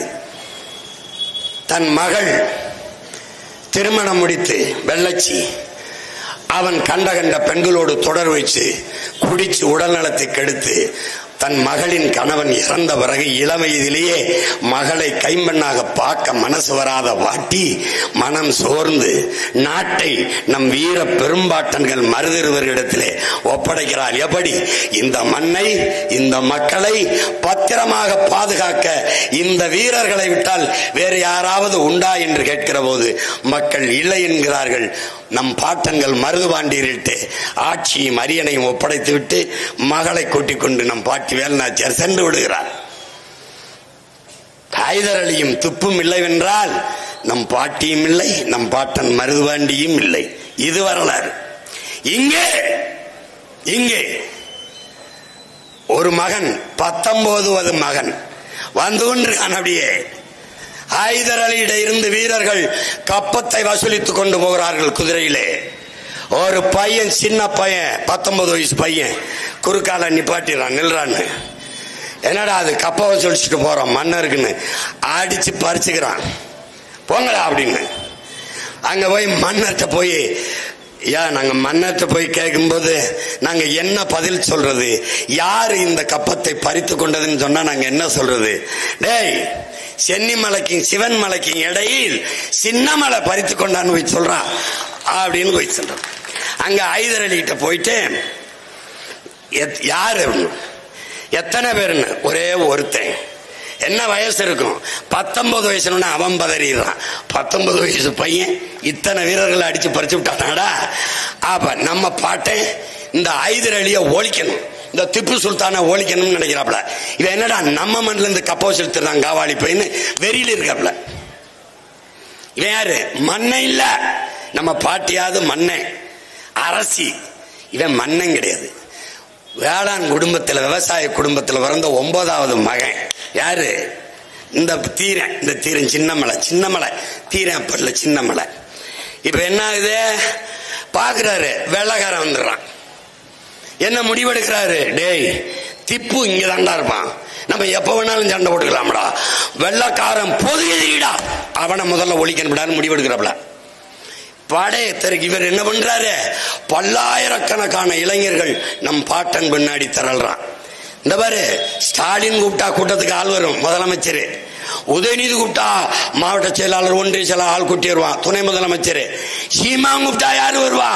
தன் மகள் திருமணம் முடித்து வெள்ளச்சி அவன் கண்ட பெண்களோடு தொடர் வைத்து குடிச்சு உடல் நலத்தை கெடுத்து தன் மகளின் கணவன் இறந்த பிறகு இளவயதிலேயே மகளை கைம்பெண்ணாக பார்க்க மனசு வராத வாட்டி மனம் சோர்ந்து நாட்டை நம் வீர பெரும்பாட்டன்கள் மருதிருவரிடத்திலே ஒப்படைக்கிறார். எப்படி இந்த மண்ணை இந்த மக்களை பத்திரமாக பாதுகாக்க இந்த வீரர்களை விட்டால் வேறு யாராவது உண்டா என்று கேட்கிற போது மக்கள் இல்லை என்கிறார்கள். நம் பாட்டன்கள் மருதுபாண்டியரிட்டு ஆட்சியும் அரியணையும் ஒப்படைத்து விட்டு மகளை கூட்டிக் கொண்டு நம் பாட்டி வேலுநாச்சியார் சென்று விடுகிறார். ஹைதர் அலியும் துப்பும் இல்லைவென்றால் நம் பாட்டியும் இல்லை, நம் பாட்டன் மருதுபாண்டியும் இல்லை. இது வரலாறு. இங்கே ஒரு மகன் 19வது மகன் வந்து கொண்டிருக்கான். அப்படியே ஹைதர் அலியிட இருந்து வீரர்கள் கப்பத்தை வசூலித்துக் கொண்டு போகிறார்கள் குதிரையிலே. ஒரு பையன், சின்ன பையன், 19 வயசு பையன் குறுக்கால நிப்பாட்டிடுறான், நில்றான்னு. என்னடா அது கப்ப வசூலிச்சுட்டு போறோம் மன்னருக்குன்னு அடிச்சு பறிச்சுக்கிறான். போங்கடா அப்படின்னு அங்க போய் மன்னர்கிட்ட போய், ஏன் நாங்க மன்னர்கிட்ட போய் கேட்கும்போது நாங்க என்ன பதில் சொல்றது? யாரு இந்த கப்பத்தை பறித்து கொண்டதுன்னு சொன்னா நாங்க என்ன சொல்றது? டேய், சென்னிமலைக்கும் சிவன் மலைக்கும் இடையில் சின்னமலை பறித்து கொண்டான்னு போய் சொல்றான் அப்படின்னு போய் சொல்றான். அங்க ஹைதர் அலி கிட்ட போயிட்டு யாரு எத்தனை பேருன்னு ஒரே ஒருத்தன், என்ன வயசு இருக்கும்? 19 வயசுன்னு அவன் பதறிடுறான். 19 வயசு பையன் இத்தனை வீரர்களை அடிச்சு பறிச்சு விட்டானாடா. அப்ப நம்ம பாட்டை இந்த ஹைதர் அலிய ஒழிக்கணும், இந்த திப்பு சுல்தானை ஒழிக்கணும்னு நினைக்கிறாப்ல. இவன் என்னடா நம்ம மண்ணில இருந்து கப்போ செலுத்துறான் காவாளி பையன்னு வெறியில இருக்காப்ல. இவன் யாரு? மண்ணை இல்ல, நம்ம பாட்டியாவது மண்ணை அரசி. இவன் மண்ணன் கிடையாது. வேளாண் குடும்பத்தில், விவசாய குடும்பத்தில் பிறந்த 9வது மகன். யாரு? இந்த தீரன் சின்ன மலை தீரன் அப்பல்ல சின்ன மலை. இப்ப என்ன ஆகுது பாக்குறாரு, வெள்ளக்காரன் வந்துடுறான். என்ன முடிவெடுக்கிறாரு, டேய் திப்பு இங்க தாண்டா இருப்பான், நம்ம எப்ப வேணாலும் சண்டை போட்டுக்கலாம்டா, வெள்ளக்காரன் பொது எதிரிடா, அவனை முதல்ல ஒழிக்கணும்டான்னு முடிவெடுக்கிறப்பல படையத்தருக்கு இவர் என்ன பண்றாரு, பல்லாயிரக்கணக்கான இளைஞர்கள் நம் பாட்டன் பின்னாடி திரள்றான். இந்த பாரு, ஸ்டாலின் கூப்பிட்டா கூட்டத்துக்கு ஆள் வரும், முதலமைச்சர். உதயநிதி கூப்பிட்டா மாவட்ட செயலாளர், ஒன்றிய செயலாளர் ஆள் கூட்டி வருவான், துணை முதலமைச்சர். சீமா கூப்பிட்டா யாரு வருவா,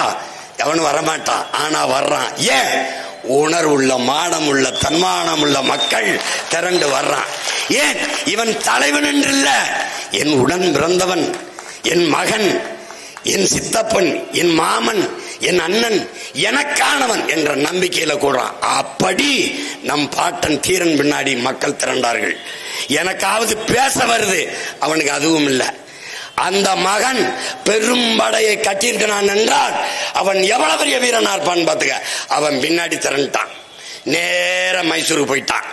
எவனும் வரமாட்டான். ஆனா வர்றான். ஏன்? உணர்வுள்ள மானம் உள்ள தன்மானம் உள்ள மக்கள் திரண்டு வர்றான். ஏன்? இவன் தலைவன் என்று இல்ல, என் உடன் பிறந்தவன், என் மகன், என் சித்தப்பன், என் மாமன், என் அண்ணன், எனக்கானவன் என்ற நம்பிக்கையில கூடுறான். அப்படி நம் பாட்டன் தீரன் பின்னாடி மக்கள் திரண்டார்கள். எனக்காவது பேச வருது, அவனுக்கு அதுவும் இல்லை. அந்த மகன் பெரும் படையை கட்டியிருக்கிறான் என்றால் அவன் எவ்வளவு பெரிய வீரனா இருப்பான்னு பாத்துக்க. அவன் பின்னாடி திரண்டான், நேர மைசூருக்கு போயிட்டான்.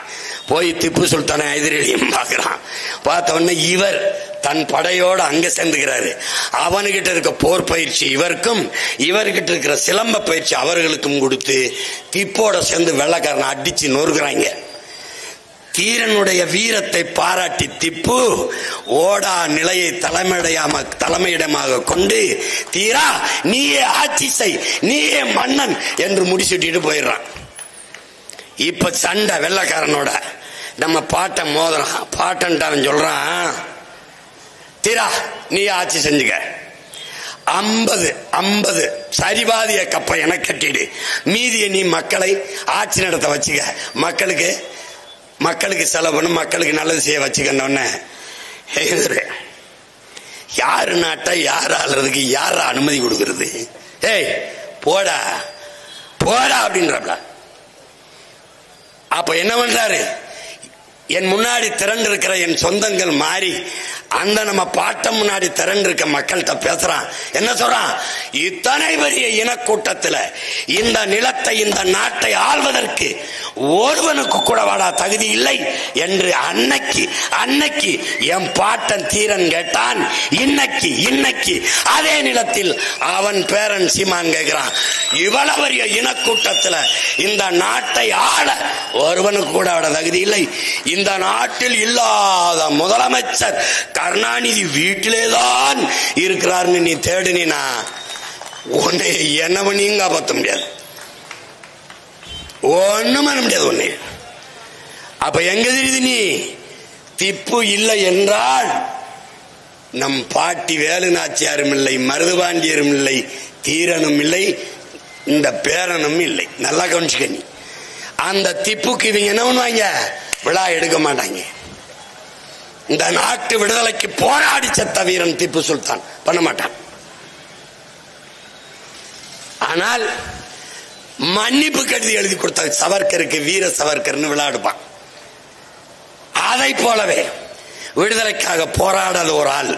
போய் திப்பு சுல்தானை எதிரியும் பார்க்கிறான். பார்த்த உடனே இவர் தன் படையோடு அங்க சேர்ந்துக்கிறாரு. அவனுகிட்ட இருக்க போர் பயிற்சி இவருக்கும், இவர்கிட்ட இருக்கிற சிலம்ப பயிற்சி அவர்களுக்கும் கொடுத்து திப்போட சேர்ந்து வெள்ளக்காரனை அடிச்சு நொறுக்குறாங்க. தீரனுடைய வீரத்தை பாராட்டி திப்பு ஓடா நிலையை தலைமையிடமாக கொண்டு, தீரா நீயே ஆட்சி செய், நீயே மன்னன் என்று முடிச்சுட்டு போயிடுறான். இப்ப சண்டை வெள்ளக்காரனோட. நம்ம பாட்டன் மோதுறான். பாட்டன் சொல்றான், தீரா நீ ஆட்சி செஞ்சுக்க, 50 சரிபாதிய கப்பை என கட்டிடு, மீதியை நீ மக்களை ஆட்சி நடத்த வச்சுக்க, மக்களுக்கு செலவு பண்ணு, மக்களுக்கு நல்லது செய்ய வச்சுக்கன்னு. யாரு நாட்டை யார் ஆளுறதுக்கு யார அனுமதி கொடுக்கறது? ஏய் போடா போடா அப்படின்றப்ப அப்ப என்ன பண்றாரு, என் முன்னாடி திரண்டு இருக்கிற என் சொந்தங்கள் மாறி அந்த நம்ம பாட்டம் முன்னாடி திரண்டு இருக்க மக்கள்கிட்ட பேசுறான். என்ன சொல்றான், இத்தனை பெரிய இனக்கூட்டத்தில் இந்த நிலத்தை இந்த நாட்டை ஆள்வதற்கு ஒருவனுக்கு கூட வாடா தகுதி இல்லை என்று அன்னைக்கு என் பாட்டன் தீரன் கேட்டான். இன்னைக்கு அதே நிலத்தில் அவன் பேரன் சீமான் கேட்கிறான், இவ்வளவு பெரிய இனக்கூட்டத்தில் இந்த நாட்டை ஆள ஒருவனுக்கு கூட வாட தகுதி இல்லை. இந்த நாட்டில் இல்லாத முதலமைச்சர் கருணாநிதி வீட்டிலேதான் இருக்கிறார்னு நீ தேடுனா உன்னை என்ன பண்ணியும் காப்பாற்ற முடியாது, ஒண்ணும் பண்ண முடியாது உன்னை. அப்ப எங்க தெரியுது, நீ திப்பு இல்லை என்றால் நம் பாட்டி வேலு நாச்சியாரும் இல்லை, மருதுபாண்டியரும் இல்லை, தீரனும் இல்லை, இந்த பேரனும் இல்லை. நல்லா கவனிச்சுக்க. நீ அந்த திப்புக்கு இவங்க என்ன பண்ணுவாங்க, விழா எடுக்க மாட்டாங்க. இந்த நாட்டு விடுதலைக்கு போராடி செத்த வீரன் திப்பு சுல்தான் பண்ண மாட்டான். ஆனால் மன்னிப்பு கடிதம் எழுதி கொடுத்த சவர்கருக்கு வீர சவர்கர்னு விழா எடுப்பான். அதை போலவே விடுதலைக்காக போராடாத ஒரு ஆள்,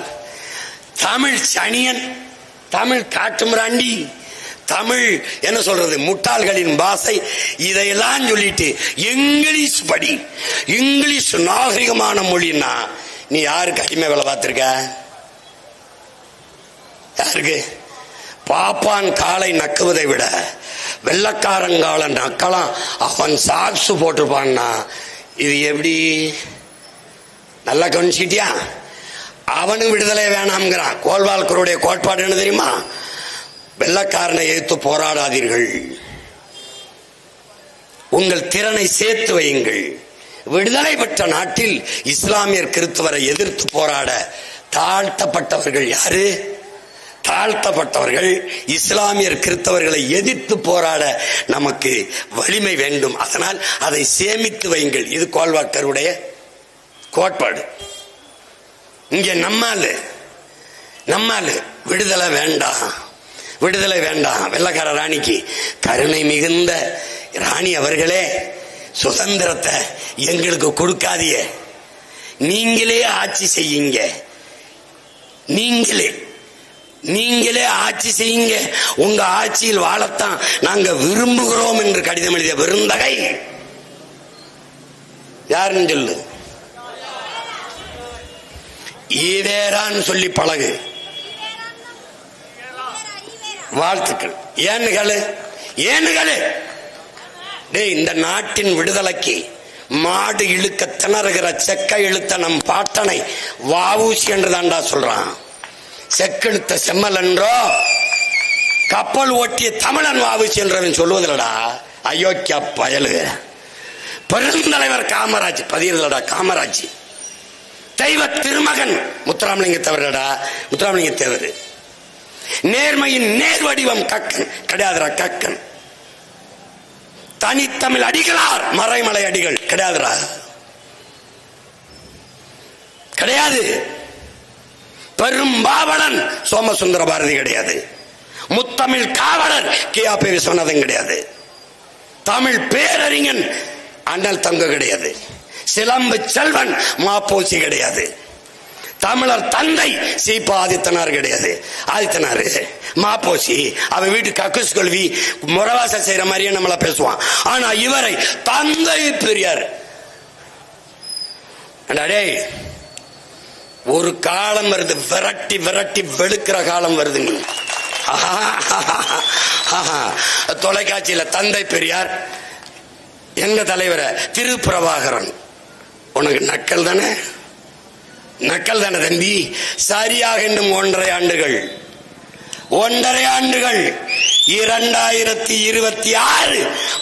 தமிழ் சனியன், தமிழ் காட்டுமிராண்டி, தமிழ் என்ன சொல்றது முட்டாள்களின் பாஷை, இதையெல்லாம் சொல்லிட்டு இங்கிலீஷ் படி, இங்கிலீஷ் நாகரிகமான மொழின்னா நீ யாருக்கு அடிமை வேலை பார்த்திருக்க? யாருக்கு? பாப்பான் காலை நக்குவதை விட வெள்ளக்காரங்கால நக்கலாம் அவன் சாக்ஸ் போட்டிருப்பான்னா இது எப்படி? நல்லா கவனிச்சிட்டியா? அவனும் விடுதலை வேணாம்ங்கிறான். கோல்வால்கருடைய கோட்பாடு என்ன தெரியுமா? வெள்ளக்காரனை எதிர்த்து போராடாதீர்கள், உங்கள் திறனை சேர்த்து வையுங்கள். விடுதலை பெற்ற நாட்டில் இஸ்லாமியர் கிறிஸ்தவரை எதிர்த்து போராட தாழ்த்தப்பட்டவர்கள் யாரு? தாழ்த்தப்பட்டவர்கள் இஸ்லாமியர் கிறிஸ்தவர்களை எதிர்த்து போராட நமக்கு வலிமை வேண்டும். அதனால் அதை சேமித்து வையுங்கள். இது கோல்வாக்கருடைய கோட்பாடு. இங்க நம்மால் விடுதலை வேண்டாம், விடுதலை வேண்டாம். வெள்ளக்கார ராணிக்கு கருணை மிகுந்த ராணி அவர்களே, சுதந்திரத்தை எங்களுக்கு கொடுக்காதீங்க, நீங்களே ஆட்சி செய்யுங்க, நீங்களே ஆட்சி செய்யுங்க, உங்க ஆட்சியில் வாழத்தான் நாங்க விரும்புகிறோம் என்று கடிதம் எழுதிய விருந்தகை யாருன்னு சொல்லு. ஈவேரான்னு சொல்லி பழகு. வாழ்த்துக்கள். ஏனுகளு இந்த நாட்டின் விடுதலைக்கு மாடு இழுக்க திணறுகிற செக்க இழுத்த நம் பாட்டனை வாவூசி என்று தாண்டா சொல்றான். செக்கெழுத்த செம்மல் என்றோ கப்பல் ஓட்டிய தமிழன் வாவூசி என்றவன் சொல்லுவதில்லடா. அயோக்கிய பயலு. பெருந்தலைவர் காமராஜ் பதியலடா. காமராஜ் தெய்வ திருமகன் முத்துராமலிங்க தேவரடா. முத்துராமலிங்க தேவர் நேர்மையின் நேர் வடிவம் கக்கன் கிடையாதுரா. கக்கன் தனித்தமிழ் அடிகளார் மறைமலை அடிகள் கிடையாதுரா. கிடையாது. பெரும்பாவலன் சோமசுந்தர பாரதி கிடையாது. முத்தமிழ் காவலர் கே.ஆ.பி. விஸ்வநாதன் கிடையாது. தமிழ் பேரறிஞன் அண்ணல் தங்க கிடையாது. சிலம்பு செல்வன் மாப்போசி கிடையாது. தமிழர் தந்தை சீபா ஆதித்தனார் கிடையாது. ஆதித்தனார் மாப்போசி. அவன் வீட்டு கக்குஸ் கொள்வி முறவாசல் செய்யற மாதிரியே நம்மள பேசுவான். ஆனா இவரை தந்தை பெரியார். ஒரு காலம் வருது, விரட்டி விரட்டி வெளுக்கிற காலம் வருது. தொலைக்காட்சியில தந்தை பெரியார் எங்க தலைவரை திருப்பிரபாகரன். உனக்கு நக்கல் தானே? நக்கல் தானே தம்பி? சரியாக இன்னும் 1.5 ஆண்டுகள் 2026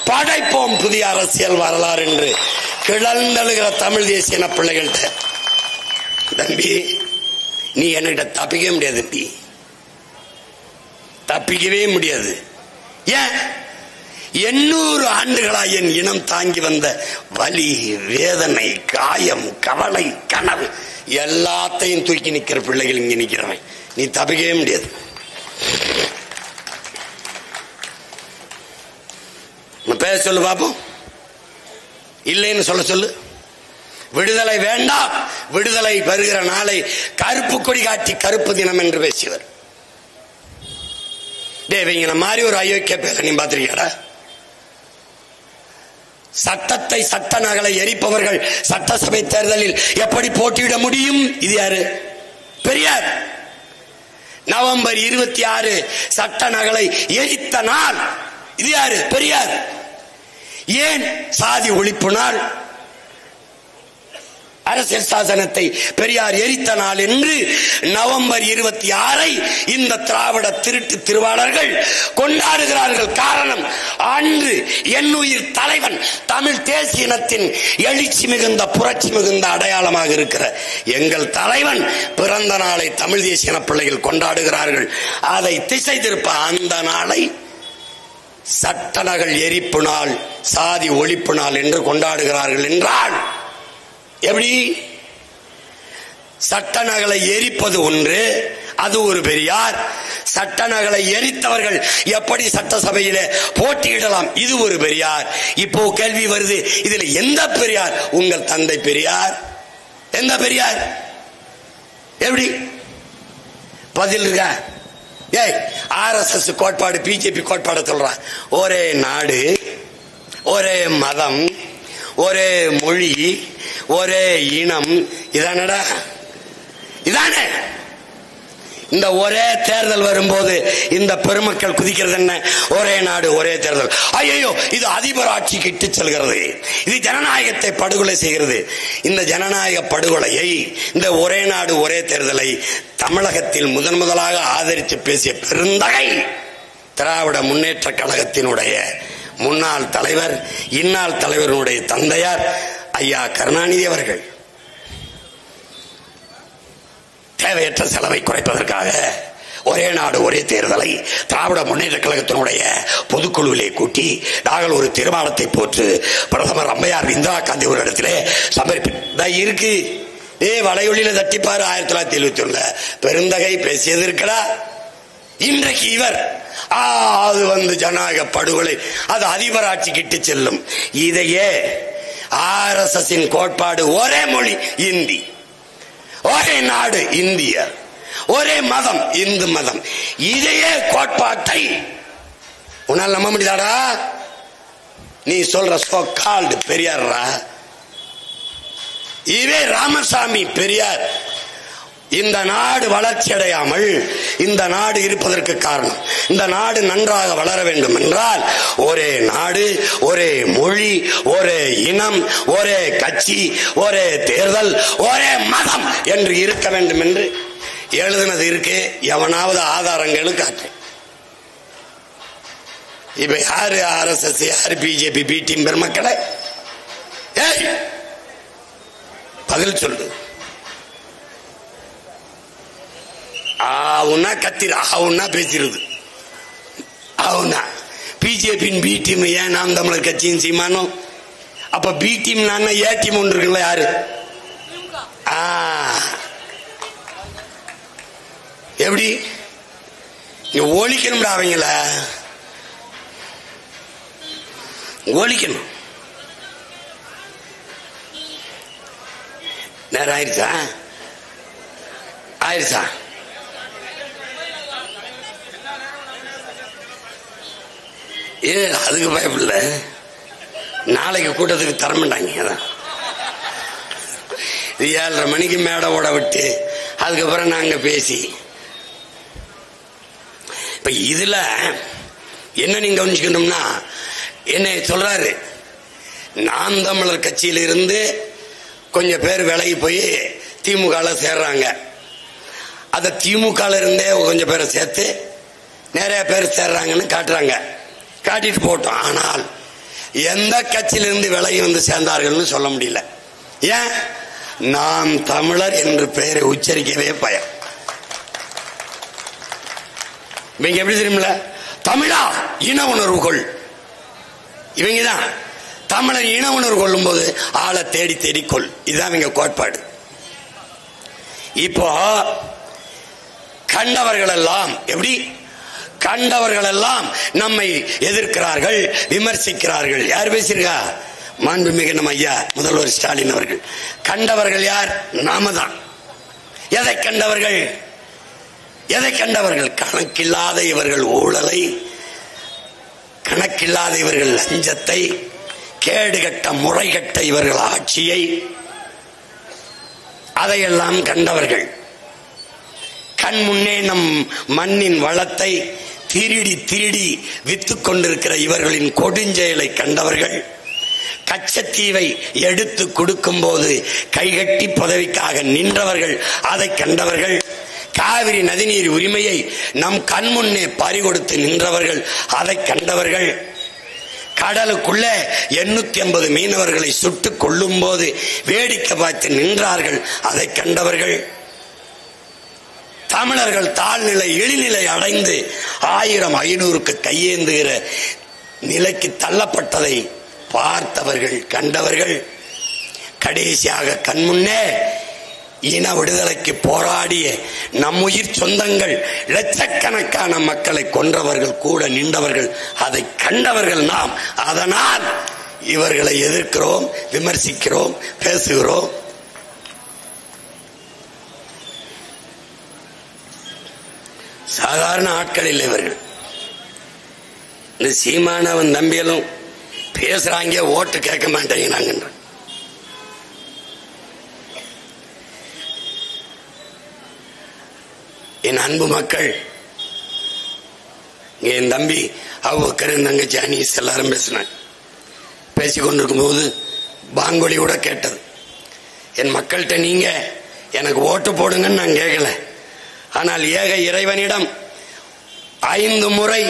படைப்போம் புதிய அரசியல் வரலாறு என்று கிளந்தழுகிற தமிழ் தேசிய பிள்ளைகள்கிட்ட. தம்பி நீ என்கிட்ட தப்பிக்க முடியாது. தம்பி தப்பிக்கவே முடியாது. ஏன்? 800 ஆண்டுகளா என் இனம் தாங்கி வந்த வலி, வேதனை, காயம், கவலை, கனவு எல்லாத்தையும் தூக்கி நிக்கிற பிள்ளைகள் இங்க நிக்கிறவன். நீ தப்பிக்கவே முடியாது. பேச சொல்லு பாப்போம். இல்லைன்னு சொல்ல சொல்லு. விடுதலை வேண்டாம், விடுதலை வருகிற நாளை கருப்பு கொடி காட்டி கருப்பு தினம் என்று பேசியவர். இவங்க மாதிரி ஒரு அயோக்கிய பேச நீ பாத்திருக்கியாடா? சட்டத்தை சட்ட நகலை எரிப்பவர்கள் சட்டசபை தேர்தலில் எப்படி போட்டியிட முடியும்? இது யாரு? பெரியார். நவம்பர் 26 சட்ட நகலை எரித்த நாள். இது யாரு? பெரியார். ஏன் சாதி ஒழிப்பு நாள், அரசியல் சாசனத்தை பெரியார் எரித்த நாள் என்று நவம்பர் 26 இந்த திராவிட திருட்டு திருவாளர்கள் கொண்டாடுகிறார்கள். காரணம், அன்று என்னுயிர் தலைவன் தமிழ் தேசிய இனத்தின் எழுச்சி மிகுந்த புரட்சி மிகுந்த அடையாளமாக இருக்கிற எங்கள் தலைவன் பிறந்த நாளை தமிழ் தேசிய பிள்ளைகள் கொண்டாடுகிறார்கள். அதை திசை திருப்ப அந்த நாளை சட்ட நகல் எரிப்பு நாள், சாதி ஒழிப்பு நாள் என்று கொண்டாடுகிறார்கள் என்றால் எப்படி? சட்ட நகலை எரிப்பது ஒன்று, அது ஒரு பெரியார். சட்ட நகலை எரித்தவர்கள் எப்படி சட்டசபையில போட்டியிடலாம், இது ஒரு பெரியார். இப்போ கேள்வி வருது, இதுல எந்த பெரியார்? உங்கள் தந்தை பெரியார். எந்த பெரியார்? எப்படி பதில் இருக்கா? RSS கோட்பாடு, பிஜேபி கோட்பாடு சொல்றான். ஒரே நாடு, ஒரே மதம், ஒரே மொழி, ஒரே இனம். இதானடா? இதானே? இந்த ஒரே தேர்தல் வரும்போது இந்த பெருமக்கள் குதிக்கிறது என்ன? ஒரே நாடு ஒரே தேர்தல். ஐயோ, இது அதிபர் ஆட்சிக்கு இட்டு செல்கிறது, இது ஜனநாயகத்தை படுகொலை செய்கிறது. இந்த ஜனநாயக படுகொலையை, இந்த ஒரே நாடு ஒரே தேர்தலை தமிழகத்தில் முதலாக ஆதரித்து பேசிய பெருந்தகை திராவிட முன்னேற்ற கழகத்தினுடைய முன்னாள் தலைவர், இந்நாள் தலைவருடைய தந்தையார் ஐயா கருணாநிதி அவர்கள். தேவையற்ற செலவை குறைப்பதற்காக ஒரே நாடு ஒரே தேர்தலை திராவிட முன்னேற்ற கழகத்தினுடைய பொதுக்குழுவிலே கூட்டி நாங்கள் ஒரு தீர்மானத்தை போட்டு பிரதமர் அம்மையார் இந்திரா காந்தி ஒரு இடத்திலே சமர்ப்பித்த இருக்கு. வலையொலியில தட்டிப்பாரு 1971 பெருந்தகை பேசியது இருக்கடா. இன்றைக்கு இவர் அது ஜனநாயக படுகொலை, அது அதிபர் ஆட்சிக்கு இட்டு செல்லும். இதையே RSS கோட்பாடு ஒரே மொழி இந்தி, ஒரே நாடு இந்திய, ஒரே மதம் இந்து மதம். இதையே கோட்பாட்டை உன்னால் நம்ப முடியாதா? நீ சொல்ற சோ கால்டு பெரியாரா? இவே ராமசாமி பெரியார் இந்த நாடு வளர்ச்சி அடையாமல் இந்த நாடு இருப்பதற்கு காரணம், இந்த நாடு நன்றாக வளர வேண்டும் என்றால் ஒரே நாடு, ஒரே மொழி, ஒரே இனம், ஒரே கட்சி, ஒரே தேர்தல், ஒரே மதம் என்று இருக்க வேண்டும் என்று எழுதுனது இருக்கு. எவனாவது ஆதாரங்களும் காட்டு. இப்ப யாரு RSS, யாரு BJP, பி டீம் பெருமக்களை பதில் சொல்லு. ஆவுன்னா கத்திர, ஆவுன்னா பேசிருது. ஆவுன்னா பிஜேபியின் பி டீம் ஏன் நாம் தமிழர் கட்சியின் சீமானும்? அப்ப பி டீம் நான் ஏ டீம் ஒன்று இருக்குல்ல, யாரு? எப்படி ஒழிக்கணும்? அவங்கள ஒழிக்கணும். நேரம் ஆயிடுச்சா? ஆயிடுச்சா? அதுக்கு பயப்படல. நாளைக்கு கூட்டத்துக்கு தரமாட்டாங்க. அதான் 7:30 மணிக்கு மேடை ஓட விட்டு அதுக்கப்புறம் நாங்க பேசி, இப்ப இதுல என்ன நீங்க கவனிச்சுக்கணும்னா, என்ன சொல்றாரு, நாம் தமிழர் கட்சியில இருந்து கொஞ்சம் பேர் விலகி போய் திமுக சேர்றாங்க. அத திமுக இருந்தே கொஞ்சம் பேரை சேர்த்து நிறைய பேர் சேர்றாங்கன்னு காட்டுறாங்க. காட்டிட்டு போட்டோம். ஆனால் எந்த கட்சியிலிருந்து விலகி வந்து சேர்ந்தார்கள் சொல்ல முடியல. ஏன்? நாம் தமிழர் என்று பெயரை உச்சரிக்கவே பயம். இவங்க எப்படி தெரியுமில்ல, தமிழா இன உணர்வு கொள். இவங்கதான் தமிழர் இன உணர்வு கொள்ளும் போது ஆளை தேடி தேடிக்கொள். இதுதான் இவங்க கோட்பாடு. இப்போ கண்டவர்கள் எல்லாம் எப்படி, கண்டவர்கள் எல்லாம் நம்மை எதிர்க்கிறார்கள், விமர்சிக்கிறார்கள். யார் பேசிருக்கா? மாண்புமிகு நம்ம ஐயா முதல்வர் ஸ்டாலின் அவர்கள். கண்டவர்கள் யார்? நாம தான். எதை கண்டவர்கள்? எதை கண்டவர்கள்? கணக்கில்லாத இவர்கள் ஊழலை, கணக்கில்லாத இவர்கள் லஞ்சத்தை, கேடுகட்ட முறைகட்ட இவர்கள் ஆட்சியை, அதையெல்லாம் கண்டவர்கள். கண் முன்னே நம் மண்ணின் வளத்தை திருடி திருடி வித்துக் கொண்டிருக்கிற இவர்களின் கொடுஞ்செயலை கண்டவர்கள். கச்சத்தீவை எடுத்து கொடுக்கும் போது கைகட்டி பதவிக்காக நின்றவர்கள், அதை கண்டவர்கள். காவிரி நதிநீர் உரிமையை நம் கண் முன்னே பறிகொடுத்து நின்றவர்கள், அதை கண்டவர்கள். கடலுக்குள்ள 850 மீனவர்களை சுட்டுக் கொள்ளும் போது வேடிக்கை பார்த்து நின்றார்கள், அதை கண்டவர்கள். தமிழர்கள் தாழ்நிலை இழிநிலை அடைந்து 1000-500க்கு கையேந்துகிற நிலைக்கு தள்ளப்பட்டதை பார்த்தவர்கள், கண்டவர்கள். கடைசியாக கண்முன்னே இன விடுதலைக்கு போராடிய நம்முயிர் சொந்தங்கள் லட்சக்கணக்கான மக்களை கொன்றவர்கள் கூட நின்றவர்கள், அதை கண்டவர்கள் நாம். அதனால் இவர்களை எதிர்க்கிறோம், விமர்சிக்கிறோம், பேசுகிறோம். சாதாரண ஆட்கள் இல்லை இவர்கள். இந்த சீமானவன் தம்பியலும் பேசுறாங்க, ஓட்டு கேட்க மாட்டேங்கிறாங்க. என் அன்பு மக்கள், என் தம்பி அவ்வக்கர், என் தங்கச்சி அனீஸ் எல்லாரும் பேசினாங்க. பேசிக்கொண்டிருக்கும் போது பாங்கொலி கூட கேட்டது. என் மக்கள்கிட்ட நீங்க எனக்கு ஓட்டு போடுங்கன்னு நான் கேட்கல. ஆனால் ஏக இறைவனிடம் 5 முறை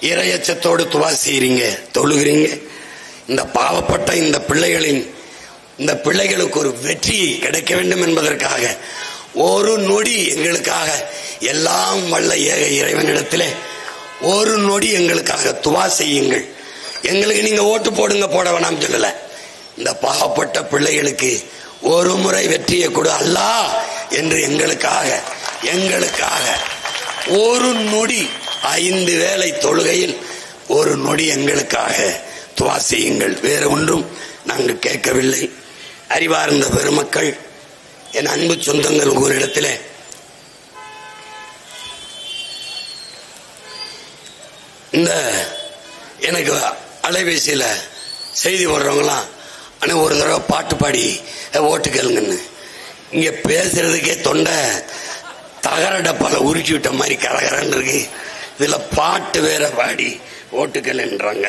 இறையச்சத்தோடு துவா செய்றீங்க, தொழுகிறீங்க. இந்த பாவப்பட்ட இந்த பிள்ளைகளுக்கு ஒரு வெற்றி கிடைக்க வேண்டும் என்பதற்காக ஒரு நொடி எங்களுக்காக எல்லாம் வல்ல ஏக இறைவனிடத்திலே ஒரு நொடி எங்களுக்காக துவா செய்யுங்கள். எங்களுக்கு நீங்க ஓட்டு போடுங்க, போட வேணாம் சொல்லல. இந்த பாவப்பட்ட பிள்ளைகளுக்கு ஒரு முறை வெற்றியை கொடு அல்லாஹ் என்று எங்களுக்காக ஒரு நொடி 5 வேளை தொழுகையில் ஒரு நொடி எங்களுக்காக துவா செய்யுங்கள். வேற ஒன்றும் நாங்கள் கேட்கவில்லை. அறிவார்ந்த பெருமக்கள், என் அன்பு சொந்தங்கள், ஒரு இடத்துல இந்த எனக்கு அலைபேசியில செய்தி போடுறவங்களாம், ஆனால் ஒரு தடவை பாட்டு பாடி ஓட்டு கேளுங்கன்னு. இங்க பேசுறதுக்கே தொண்டை தகர டப்பால உருக்கி விட்ட மாதிரி கரகரன்னு இருக்கு. இதுல பாட்டு வேற பாடி ஓட்டுக்கள் என்றாங்க.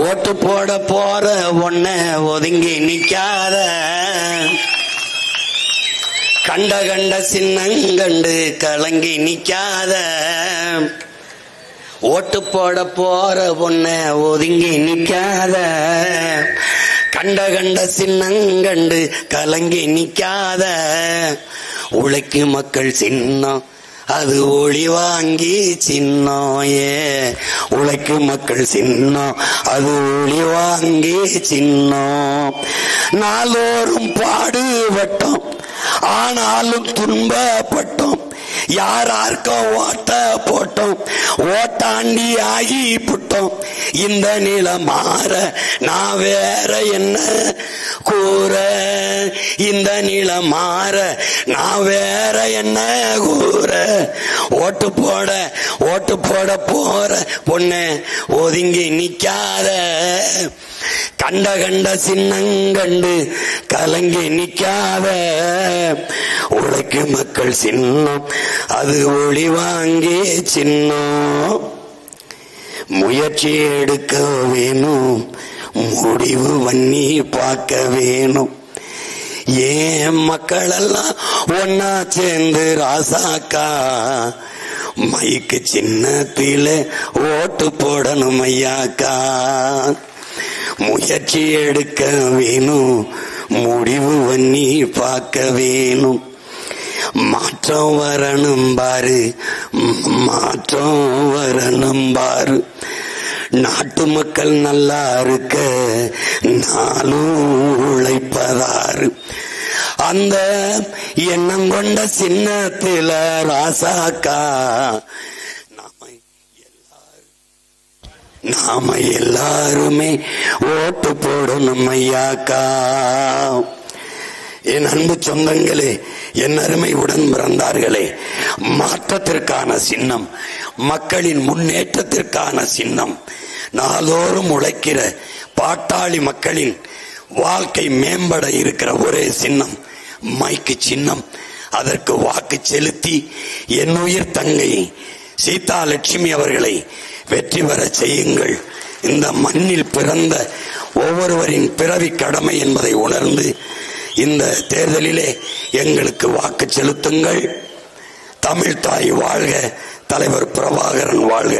ஓட்டு போட போற ஒன்ன ஒதுங்கி நிக்காத, கண்ட கண்ட சின்னங்கண்டு கலங்கி நிக்காத. ஓட்டு போட போற ஒன்ன ஒதுங்கி நிக்காத, கண்ட கண்ட சின்னங்கண்டு கலங்கி நிக்காத. உழைக்கும் மக்கள் சின்னம் அது ஒளி வாங்கி சின்னம். உழைக்கும் மக்கள் சின்னம் அது ஒளி வாங்கி சின்னம். நாளோறும் பாடுபட்டோம் ஆனாலும் துன்பப்பட்டோம், யாராருக்கும் ஓட்ட போட்டோம், ஓட்டாண்டி ஆகி புட்டோம். இந்த நிலை மாற நான் வேற என்ன கூற, இந்த நிலை மாற நான் வேற என்ன கூற. ஓட்டு போட போற பொண்ணு ஒதுங்கி நிக்காத, கண்ட கண்ட சின்னங்கண்டு கலங்கி நிக்காத. உழைக்கும் மக்கள் சின்னம் அது ஒளி வாங்கி சின்னம். முயற்சி எடுக்க வேணும், முடிவு பண்ணி பார்க்க வேணும். ஏன் மக்கள் எல்லாம் ஒன்னா சேர்ந்து ராசாக்கா மைக்கு சின்னத்தில ஓட்டு போடணும் ஐயாக்கா. முயற்சி எடுக்க வேணும், முடிவு பண்ணி பார்க்க வேணும். மாற்றம் வரணும் பாரு, மாற்றம் வரணும் பாரு. நாட்டு மக்கள் நல்லா இருக்க நாளும் உழைப்பதாரு. அந்த எண்ணம் கொண்ட சின்னத்தில ராசாக்கா நாம எல்லாருமே ஓட்டு போடணும் ஐயாக்கா. என் அன்பு சொந்தங்களே, என் அருமை உடன் பிறந்தார்களே, மாற்றத்திற்கான சின்னம், மக்களின் முன்னேற்றத்திற்கான சின்னம், நாளோறும் உழைக்கிற பாட்டாளி மக்களின் வாழ்க்கை மேம்பட இருக்கிற ஒரே சின்னம் மைக்கு சின்னம். அதற்கு வாக்கு செலுத்தி என் உயிர் தங்கை சீதா லட்சுமி அவர்களை வெற்றி பெற செய்யுங்கள். இந்த மண்ணில் பிறந்த ஒவ்வொருவரின் பிறவி கடமை என்பதை உணர்ந்து இந்த தேர்தலிலே எங்களுக்கு வாக்கு செலுத்துங்கள். தமிழ் தாய் வாழ்க, தலைவர் பிரபாகரன் வாழ்க.